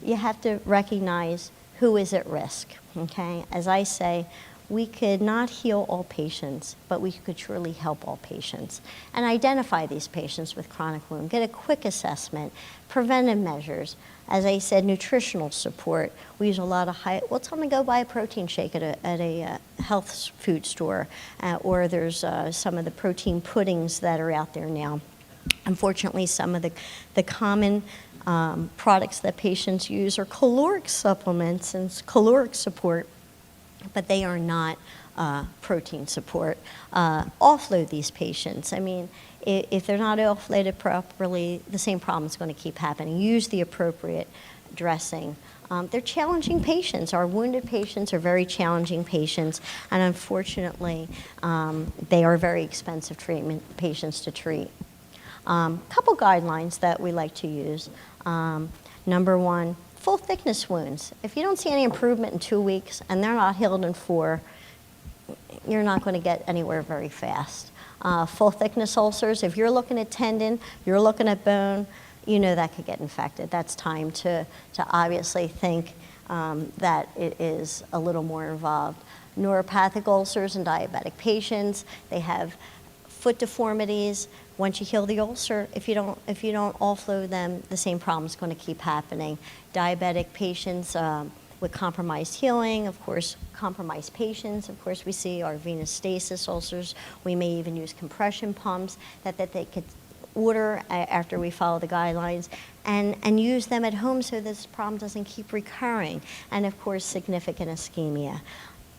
you have to recognize who is at risk, okay? As I say, we could not heal all patients, but we could surely help all patients. And identify these patients with chronic wound, get a quick assessment, preventive measures. As I said, nutritional support. We use a lot of well, tell them to go buy a protein shake at a health food store, or there's some of the protein puddings that are out there now. Unfortunately, some of the common products that patients use are caloric supplements and caloric support, but they are not protein support. Offload these patients. I mean, if they're not offloaded properly, the same problem is going to keep happening. Use the appropriate dressing. They're challenging patients. Our wounded patients are very challenging patients, and unfortunately, they are very expensive treatment patients to treat. Couple guidelines that we like to use. Number one, full thickness wounds. If you don't see any improvement in 2 weeks and they're not healed in 4, you're not going to get anywhere very fast. Full thickness ulcers, if you're looking at tendon, you're looking at bone, you know that could get infected. That's time to obviously think that it is a little more involved. Neuropathic ulcers in diabetic patients, they have foot deformities. Once you heal the ulcer, if you don't offload them, the same problem is going to keep happening. Diabetic patients with compromised healing, of course, compromised patients, of course, we see our venous stasis ulcers. We may even use compression pumps that they could order after we follow the guidelines and use them at home so this problem doesn't keep recurring. And of course, significant ischemia.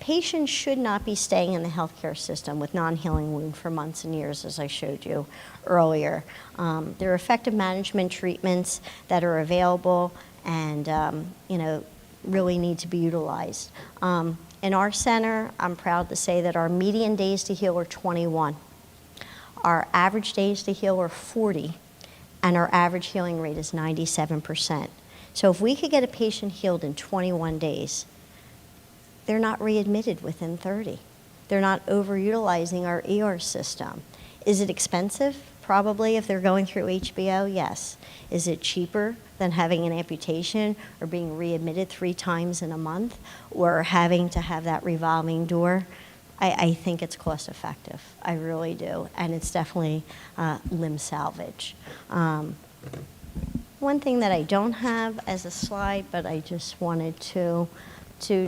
Patients should not be staying in the healthcare system with non-healing wound for months and years, as I showed you earlier. There are effective management treatments that are available and really need to be utilized. In our center, I'm proud to say that our median days to heal are 21. Our average days to heal are 40, and our average healing rate is 97%. So if we could get a patient healed in 21 days, they're not readmitted within 30. They're not overutilizing our ER system. Is it expensive? Probably. If they're going through HBO, yes. Is it cheaper than having an amputation or being readmitted 3 times in a month or having to have that revolving door? I think it's cost effective. I really do. And it's definitely limb salvage. One thing that I don't have as a slide, but I just wanted to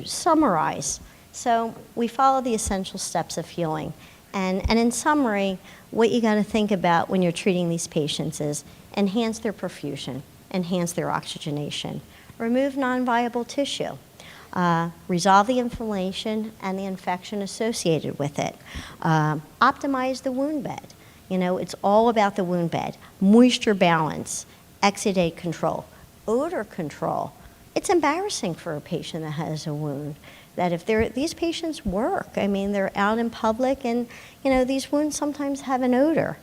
summarize. So we follow the essential steps of healing. And in summary, what you got to think about when you're treating these patients is enhance their perfusion, enhance their oxygenation, remove non-viable tissue, resolve the inflammation and the infection associated with it, optimize the wound bed. It's all about the wound bed, moisture balance, exudate control, odor control. It's embarrassing for a patient that has a wound, that if these patients work, I mean, they're out in public and, these wounds sometimes have an odor.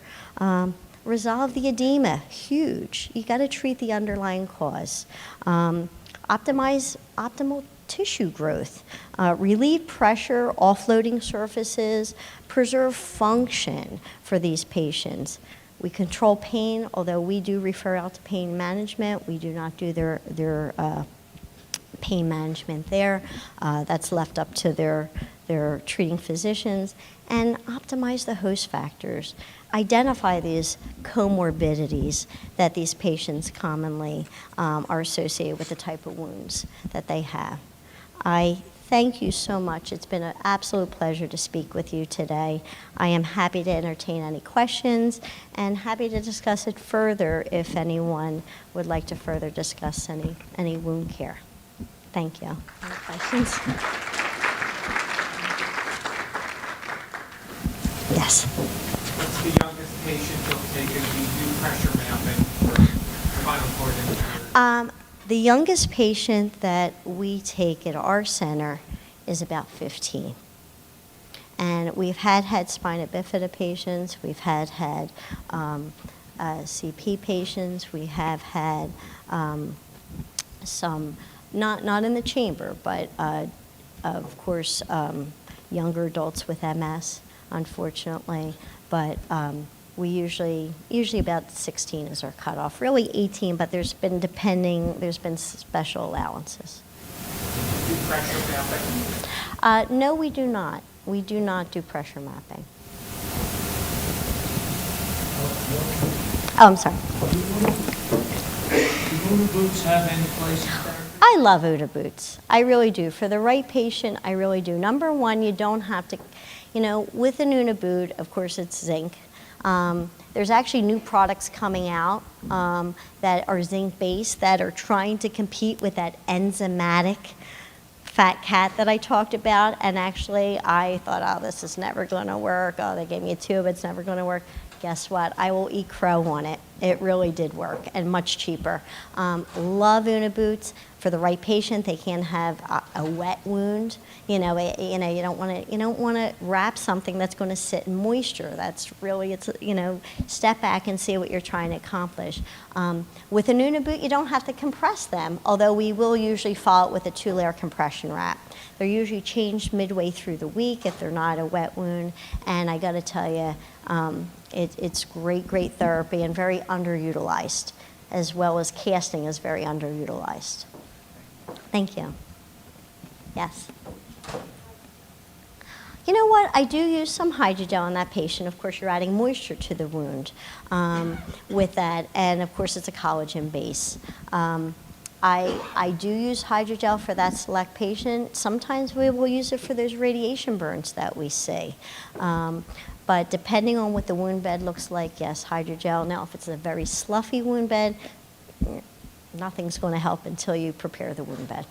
Resolve the edema, huge. You got to treat the underlying cause. Optimize optimal tissue growth, relieve pressure, offloading surfaces, preserve function for these patients. We control pain, although we do refer out to pain management. We do not do their pain management there. That's left up to their treating physicians. And optimize the host factors. Identify these comorbidities that these patients commonly are associated with the type of wounds that they have. I thank you so much. It's been an absolute pleasure to speak with you today. I am happy to entertain any questions and happy to discuss it further if anyone would like to further discuss any wound care. Thank you. Any questions? Yes. What's the youngest patient you'll take if you do pressure mapping for spinal cord injury? The youngest patient that we take at our center is about 15. And we've had spina bifida patients, we've had CP patients, we have had some, not in the chamber, but of course, younger adults with MS, unfortunately. But we usually about 16 is our cutoff. Really 18, but there's been special allowances. Do pressure mapping? No, we do not. We do not do pressure mapping. Oh, I'm sorry. Do OODA boots have any place in therapy? I love OODA boots. I really do. For the right patient, I really do. Number one, you don't have to, with an OODA boot, of course, it's zinc. There's actually new products coming out that are zinc-based that are trying to compete with that enzymatic fat cat that I talked about. And actually, I thought, oh, this is never going to work. Oh, they gave me a tube. It's never going to work. Guess what? I will eat crow on it It really did work, and much cheaper. Love Una boots. For the right patient, they can have a wet wound. You don't want to wrap something that's going to sit in moisture. That's really, step back and see what you're trying to accomplish. With an Una boot, you don't have to compress them, although we will usually follow it with a 2-layer compression wrap. They're usually changed midway through the week if they're not a wet wound, and I got to tell you, it's great therapy and very underutilized, as well as casting is very underutilized. Thank you. Yes. You know what? I do use some hydrogel on that patient. Of course, you're adding moisture to the wound with that, and of course, it's a collagen base. I do use hydrogel for that select patient. Sometimes we will use it for those radiation burns that we see. But depending on what the wound bed looks like, yes, hydrogel. Now, if it's a very sloughy wound bed, nothing's going to help until you prepare the wound bed.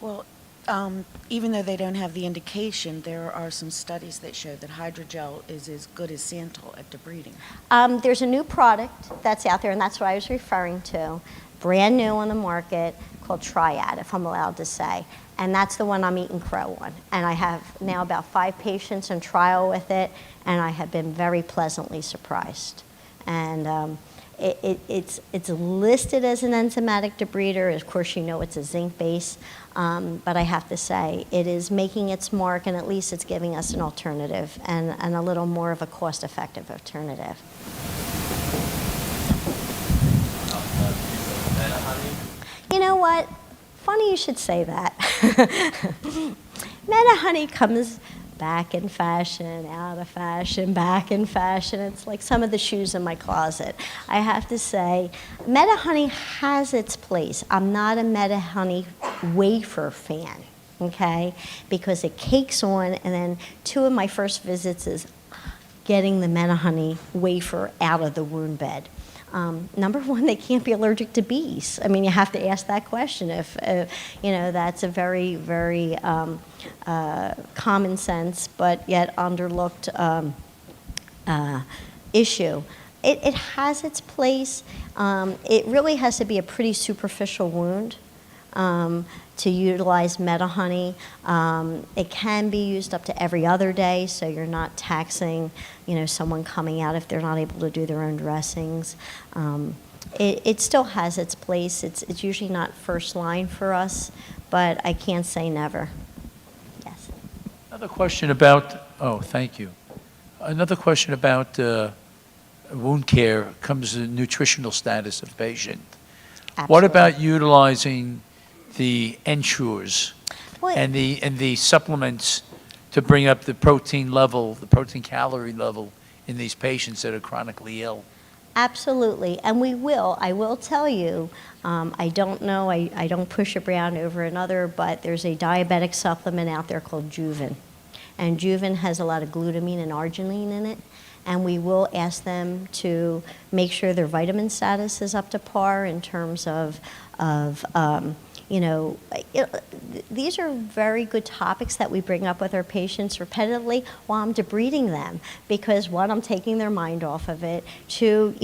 Well, even though they don't have the indication, there are some studies that show that hydrogel is as good as Santal at debriding. There's a new product that's out there, and that's what I was referring to, brand new on the market, called Triad, if I'm allowed to say. And that's the one I'm eating crow on. And I have now about 5 patients in trial with it, and I have been very pleasantly surprised. And it's listed as an enzymatic debrider. Of course, it's a zinc base. But I have to say, it is making its mark, and at least it's giving us an alternative and a little more of a cost-effective alternative. You know what? Funny you should say that. Meta Honey comes back in fashion, out of fashion, back in fashion. It's like some of the shoes in my closet. I have to say, Meta Honey has its place. I'm not a Meta Honey wafer fan, okay? Because it cakes on, and then 2 of my first visits is getting the Meta Honey wafer out of the wound bed. Number one, they can't be allergic to bees. I mean, you have to ask that question. If that's a very, very common sense, but yet underlooked issue. It has its place. It really has to be a pretty superficial wound to utilize Meta Honey. It can be used up to every other day, so you're not taxing, someone coming out if they're not able to do their own dressings. It still has its place. It's usually not first line for us, but I can't say never. Yes. Another question about, thank you. Another question about wound care comes to the nutritional status of the patient. Absolutely. What about utilizing the ensures Well, and the supplements to bring up the protein level, the protein calorie level in these patients that are chronically ill? Absolutely, and we will. I will tell you, I don't know, I don't push a brand over another, but there's a diabetic supplement out there called Juven. And Juven has a lot of glutamine and arginine in it, and we will ask them to make sure their vitamin status is up to par in terms of these are very good topics that we bring up with our patients repetitively while I'm debriding them, because one, I'm taking their mind off of it. 2,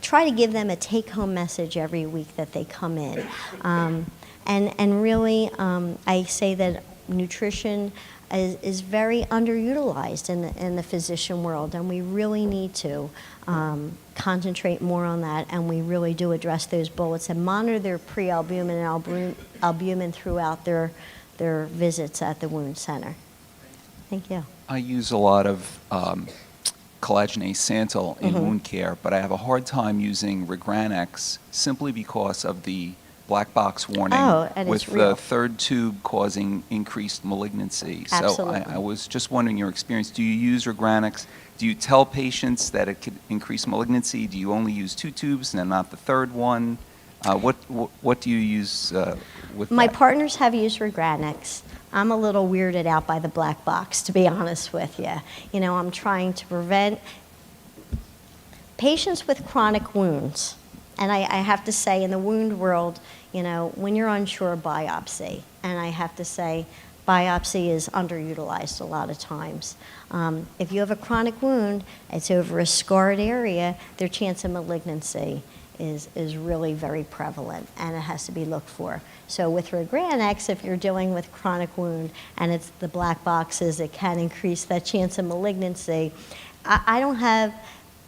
try to give them a take-home message every week that they come in. And really, I say that nutrition is very underutilized in the physician world, and we really need to concentrate more on that, and we really do address those bullets and monitor their pre-albumin and albumin throughout their visits at the wound center. Thank you. I use a lot of collagenase Santal in wound care, but I have a hard time using Regranex simply because of the black box warning with the 3rd tube causing increased malignancy. Absolutely. So I was just wondering your experience. Do you use Regranex? Do you tell patients that it could increase malignancy? Do you only use 2 tubes and then not the 3rd one? What do you use with My that? partners have used Regranex. I'm a little weirded out by the black box, to be honest with you. I'm trying to prevent patients with chronic wounds. And I have to say, in the wound world, when you're unsure, biopsy. And I have to say, biopsy is underutilized a lot of times. If you have a chronic wound, it's over a scarred area, their chance of malignancy is really very prevalent, and it has to be looked for. So with Regranex, if you're dealing with chronic wound and it's the black boxes, it can increase that chance of malignancy. I don't have,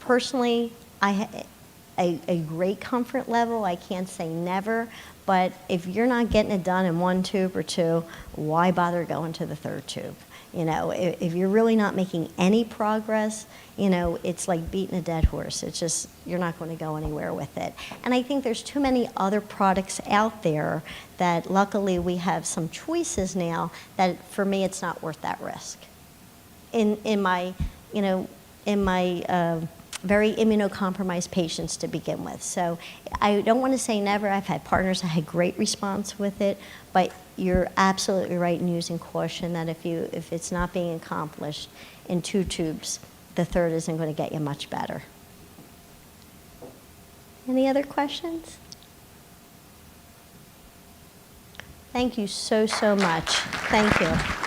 personally, a great comfort level. I can't say never, but if you're not getting it done in 1 tube or 2, why bother going to the 3rd tube? You know, if you're really not making any progress, you know, it's like beating a dead horse. It's just, you're not going to go anywhere with it. And I think there's too many other products out there that luckily we have some choices now that for me it's not worth that risk. In my, you know, in my very immunocompromised patients to begin with. So I don't want to say never. I've had partners that had great response with it, but you're absolutely right in using caution that if it's not being accomplished in 2 tubes, the 3rd isn't going to get you much better. Any other questions? Thank you so, so much. Thank you.